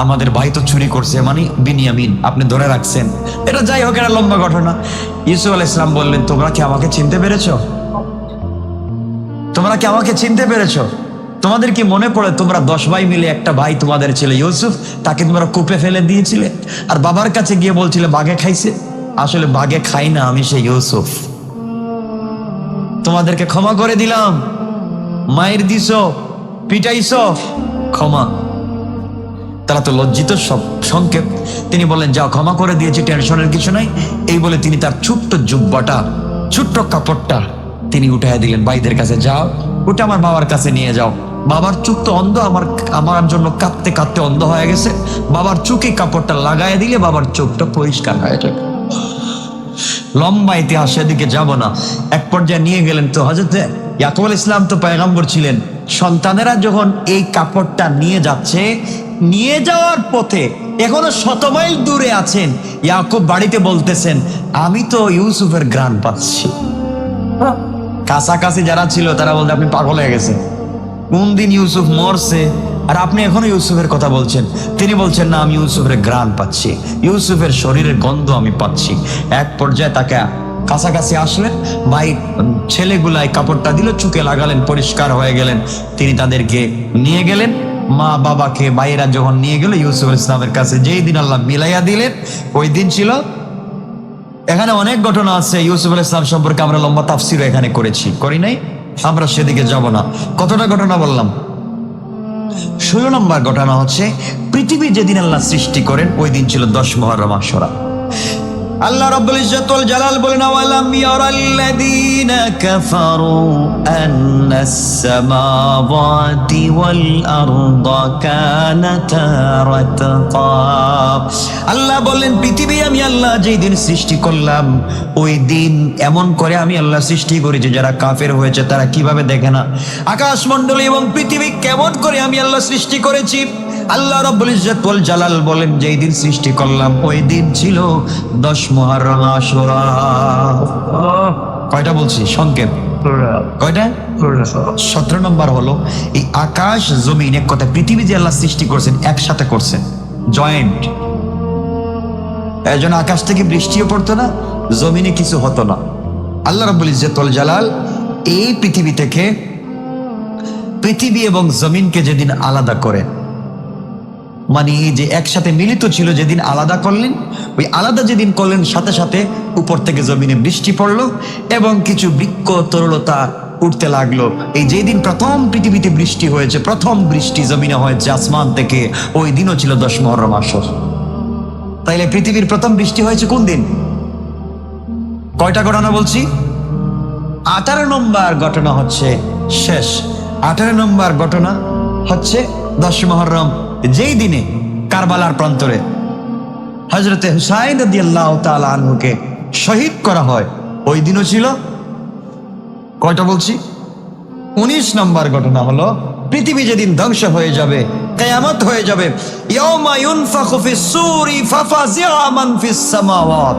আমাদের ভাই তো চুরি করছে, মানে বিনিয়ামিন আপনি ধরে রাখছেন। এটা যাই হোক, এটা লম্বা ঘটনা। ইউসুফ আলাইহিস সালাম বললেন, তোমরা কি আমাকে চিনতে পেরেছো? তোমরা কি আমাকে চিনতে পেরেছো? তোমাদের কি মনে পড়ে তোমরা 10 ভাই মিলে একটা ভাই তোমাদের ছিল ইউসুফ, তাকে তোমরা কূপে ফেলে দিয়েছিলে আর বাবার কাছে গিয়ে বলছিলে বাঘে খাইছে? আসলে বাঘে খাই না, আমি সেই ইউসুফ। তোমাদেরকে ক্ষমা করে দিলাম, মায়ের দিছো, পিটাইছো, ক্ষমা। তারা তো লজ্জিত, সব সংক্ষেপ। তিনি বললেন, যাও, ক্ষমা করে দিয়েছি, টেনশনের কিছু নাই। এই বলে তিনি তার ছোট্ট জুব্বাটা, ছোট্ট কাপড়টা তিনি উঠাইয়া দিলেন ভাইদের কাছে, যাও ওটা আমার বাবার কাছে নিয়ে যাও। বাবার চোখ তো অন্ধ, আমার জন্য কাঁদতে কাঁদতে অন্ধ হয়ে গেছে। বাবার চোখে কাপড়টা লাগাইয়া দিলে বাবার চোখটা পরিষ্কার হয়ে যাবে। লম্বা ইতিহাস, সেদিকে যাব না। এক পর্যায়ে নিয়ে গেলেন। তো হযরত ইয়াকুব আলাইহিস সালাম তো পয়গম্বর ছিলেন। সন্তানেরা যখন এই কাপড়টা নিয়ে যাচ্ছে, নিয়ে যাওয়ার পথে এখনো 100 মাইল দূরে আছেন, ইয়াকুব বাড়িতে বলতেছেন, আমি তো ইউসুফের ঘ্রাণ পাচ্ছি। কাছাকাছি যারা ছিল তারা বলতে, আপনি পাগল হয়ে গেছেন, কোন দিন ইউসুফ মরছে আর আপনি এখনো ইউসুফের কথা বলছেন? তিনি বলছেন, না, আমি ইউসুফের ঘ্রাণ পাচ্ছি, ইউসুফের শরীরের গন্ধ আমি পাচ্ছি। এক পর্যায়ে তাকে কাছাকাছি আসলেন, ভাই ছেলেগুলাই কাপড়টা দিল, চুকে লাগালেন, পরিষ্কার হয়ে গেলেন। তিনি তাদেরকে নিয়ে গেলেন, মা বাবাকে ভাইয়েরা যখন নিয়ে গেল ইউসুফ আলাইহিস সালামের কাছে, যেই দিন আল্লাহ মিলাইয়া দিলেন ওই দিন ছিল। এখানে অনেক ঘটনা আছে ইউসুফ আলাইহিস সালাম সম্পর্কে, আমরা লম্বা তাফসীর এখানে করি নাই, আমরা সেদিকে যাব না। কতটা ঘটনা বললাম? 16 নম্বর ঘটনা হচ্ছে, পৃথিবী যেদিন আল্লাহ সৃষ্টি করেন ওই দিন ছিল 10 মুহররম আশুরা। আল্লাহ রাব্বুল ইজ্জত ওয়াল জালাল বলেন, আওয়ালাম ইয়ারাল্লাযীনা কাফারু আন্নাস সামাওয়াতি ওয়াল আরদা কানাতা রাতকা। আল্লাহ বলেন, পৃথিবী আমি আল্লাহ যেই দিন সৃষ্টি করলাম, ওই দিন এমন করে আমি আল্লাহ সৃষ্টি করেছি, যারা কাফের হয়েছে তারা কিভাবে দেখে না আকাশমণ্ডলী এবং পৃথিবী কেমন করে আমি আল্লাহ সৃষ্টি করেছি। আল্লাহ রাব্বুল ইজ্জত ওয়াল জালাল বলেন, যেই দিন সৃষ্টি করলাম ওই দিন ছিল 10 মুহররম আশুরা। কয়টা বলছি সংক্ষেপ? কয়টা? 17 নম্বর হলো এই আকাশ জমিন, এক কথা পৃথিবী যে আল্লাহ সৃষ্টি করছেন একসাথে করছেন, জয়েন্ট। এজন্য আকাশ থেকে বৃষ্টিও পড়তো না, জমিনে কিছু হতো না। আল্লাহ রাব্বুল ইজ্জত ওয়াল জালাল এই পৃথিবী থেকে পৃথিবী এবং জমিনকে যেদিন আলাদা করে, মানে যে একসাথে মিলিত ছিল যেদিন আলাদা করলেন, ওই আলাদা যেদিন করলেন সাথে সাথে উপর থেকে জমিনে বৃষ্টি পড়লো এবং কিছু বৃক্ষ তরলতা উঠতে লাগলো। এই যেদিন প্রথম পৃথিবীতে বৃষ্টি হয়েছে, প্রথম বৃষ্টি জমিনে হয়েছে আসমান থেকে, ওই দিনও ছিল 10 মুহররম আশুরা। তাইলে পৃথিবীর প্রথম বৃষ্টি হয়েছে কোন দিন? কয়টা ঘটনা বলছি? 18 নম্বর ঘটনা হচ্ছে শেষ। 18 নম্বর ঘটনা হচ্ছে 10 মুহররম, যেই দিনে কারবালার প্রান্তরে হযরতে হুসাইন রাদিয়াল্লাহু তাআলা আনহুকে শহীদ করা হয়, ওই দিনও ছিল কয়টা বলছি? 19 নম্বর ঘটনা হলো পৃথিবী যেদিন ধ্বংস হয়ে যাবে, কিয়ামত হয়ে যাবে। ইয়াউমা ইউনফাখু ফিস সূরি ফাফাজিআ মান ফিস সামাওয়াত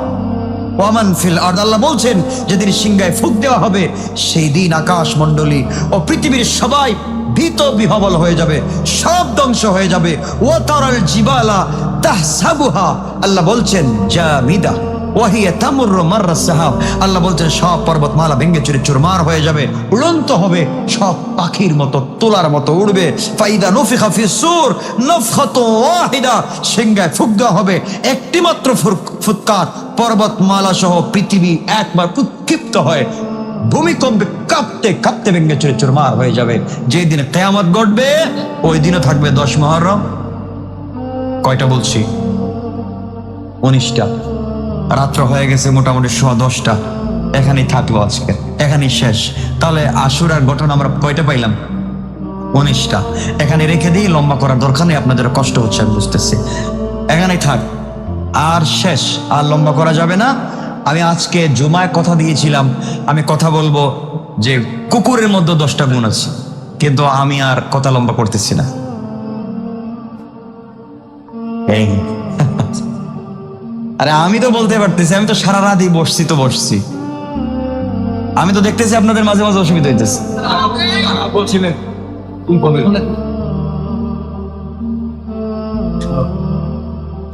ওয়া মান ফিল আরদ। আল্লাহ বলছেন, যেদিন সিংহায় ফুঁক দেওয়া হবে সেই দিন আকাশ মণ্ডলী ও পৃথিবীর সবাই ভীত বিহবল হয়ে যাবে, সব ধ্বংস হয়ে যাবে। ওয়া তারাল জিবালা তাহসাবুহা, আল্লাহ বলছেন জামিদা ওয়া হিয়া তামুররু মাররাস সাহাব। আল্লাহ বলছেন সব পর্বতমালা ভেঙে চুরে চুরমার হয়ে যাবে, উড়ন্ত হবে, সব পাখির মতো তোলার মতো উড়বে। ফাইদা নুফিখা ফিস সূর নাফখাতুন ওয়াহিদা, সিংহায় ফুঁক দেওয়া হবে, একটি মাত্র ফুৎকার, পর্বতমালা সহ পৃথিবী একবার উৎক্ষিপ্ত হয়, ভূমিকম্পে কাঁপতে কাঁপতে ভেঙে চুরে চুরমার হয়ে যাবে। যেই দিনে কিয়ামত ঘটবে ওই দিনও থাকবে 10 মুহররম। কয়টা বলছি? 19টা। রাত্র হয়ে গেছে মোটামুটি 10:15। এখানেই থাকলো আজকে, এখানেই শেষ। তাহলে আশুরার ঘটনা আমরা কয়টা পাইলাম? 19টা। এখানে রেখে দিই, লম্বা করার দরকার নেই, আপনাদের কষ্ট হচ্ছে আমি বুঝতেছি। এখানেই থাক, আর শেষ, আর লম্বা করা যাবে না। আমি আজকে জুমায় কথা দিয়েছিলাম, আমি কথা বলবো যে কুকুরের মধ্যে 10টা গুণ আছে, কিন্তু আমি আর কথা লম্বা করতেছি না। আরে আমি তো বলতে পারতেছি, আমি তো সারা রাতই বসছি। আমি তো দেখতেছি আপনাদের মাঝে মাঝে অসুবিধা হইতেছে।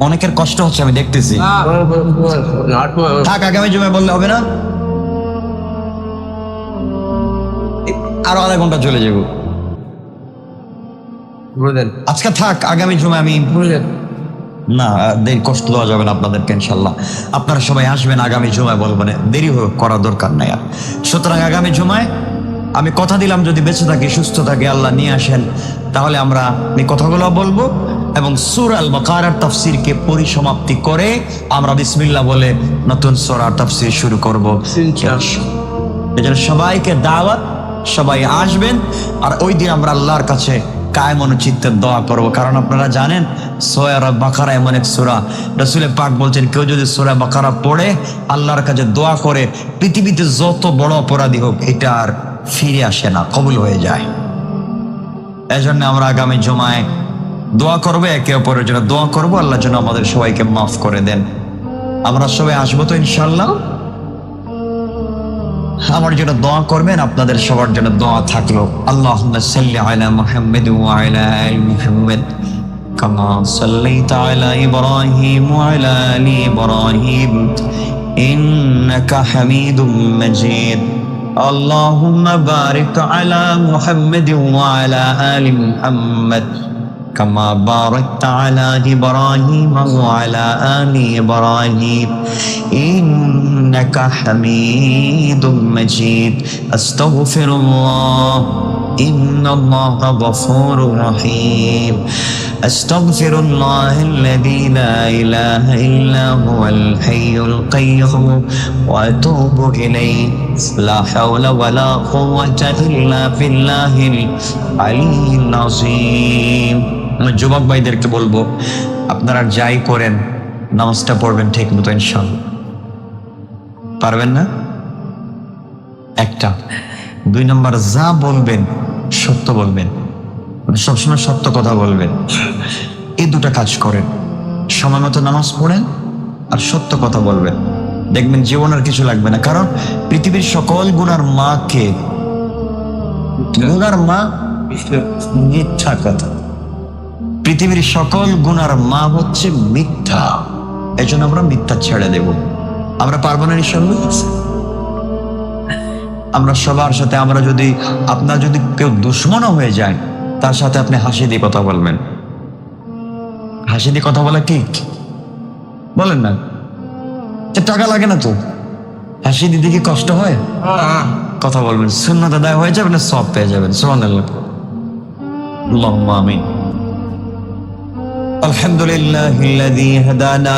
অনেকের কষ্ট হচ্ছে আমি দেখতেছি। থাক, আগামী জুমায় বললে হবে না? আরো আধা ঘন্টা চলে যাব। আজকে থাক, আগামী জুমায় আমি না, দেরি কষ্ট দেওয়া যাবে না আপনাদেরকে। ইনশাল্লাহ আপনারা সবাই আসবেন, আগামী জুমায় বলবেন, দেরি করার দরকার নাই আর। সুতরাং আগামী জুমায় আমি কথা দিলাম, যদি বেঁচে থাকি সুস্থ থাকি আল্লাহ নিয়ে আসেন, তাহলে আমরা এই কথাগুলো বলবো এবং সূরা আল বাকারার তাফসীরকে পরিসমাপ্তি করে আমরা বিসমিল্লাহ বলে নতুন সূরার তাফসীর শুরু করব। এজন্য সবাইকে দাওয়াত, সবাই আসবেন। আর ওই দিন আমরা আল্লাহর কাছে কায়মনোচিত্তের দোয়া করব, কারণ আপনারা জানেন সূরা বাকারা এমন এক সূরা, রাসূল পাক বলছেন কেউ যদি সূরা বাকারা পড়ে আল্লাহর কাছে দোয়া করে, পৃথিবীতে যত বড় অপরাধী হোক এটা আর ফিরে আসে না, কবুল হয়ে যায়। এজন্য আমরা আগামী জুমায় দোয়া করবো, একে অপরের জন্য দোয়া করবো, আল্লাহ যেন আমাদের সবাইকে মাফ করে দেন। আমরা সবাই আসবো তো ইনশাআল্লাহ? আমার জন্য দোয়া করবেন, আপনাদের সবার জন্য দোয়া থাকলো। আল্লাহুম্মা সাল্লি আলা মুহাম্মাদ ওয়া আলা আলি মুহাম্মাদ কামা সাল্লাইতা আলা ইব্রাহিম ওয়া আলা আলি ইব্রাহিম ইন্নাকা হামিদুম মাজিদ। আল্লাহুম্মা বারিক আলা মুহাম্মাদ ওয়া আলা আলি মুহাম্মাদ كما باركت على إبراهيم وعلى آل إبراهيم إنك حميد مجيد أستغفر الله إن الله غفور رحيم আস্তাগফিরুল্লাহাল্লাযী লা ইলাহা ইল্লা হুয়াল হাইয়ুল কাইয়্যুম ওয়া আতুবু ইলাইহি লা হাওলা ওয়ালা কুওয়াতা ইল্লা বিল্লাহিল আলিয়্যিল আযীম। আমি যুবক ভাইদেরকে বলবো, আপনারা যাই করেন নামাজটা পড়বেন ঠিক মতো ইনশাআল্লাহ। পারবেন না? একটা। 2 নম্বর, যা বলবেন সত্য বলবেন, সবসময় সত্য কথা বলবেন। এই 2টা কাজ করেন, সময় মতো নামাজ পড়েন আর সত্য কথা বলবেন, দেখবেন জীবন আর কিছু লাগবে না। কারণ পৃথিবীর সকল গুনার মা কে? গুনার মা মিথ্যা কথা। পৃথিবীর সকল গুনার মা হচ্ছে মিথ্যা। এই জন্য আমরা মিথ্যা ছেড়ে দেব। আমরা পারবো না ইনশাআল্লাহ। আমরা সবার সাথে, আপনার যদি কেউ দুশ্মনও হয়ে যায়, তার সাথে আপনি হাসি দিয়ে কথা বলবেন। হাসি দিয়ে কথা বলা কি বলেন না? টাকা লাগে না তো, হাসি দিতে কি কষ্ট হয়? কথা বলবেন, সুন্নাত আদায় হয়ে যাবে না, সব পেয়ে যাবেন। সুবহানাল্লাহ, আল্লাহুম্মা আমিন। আলহামদুলিল্লাহিল্লাযী হাদানা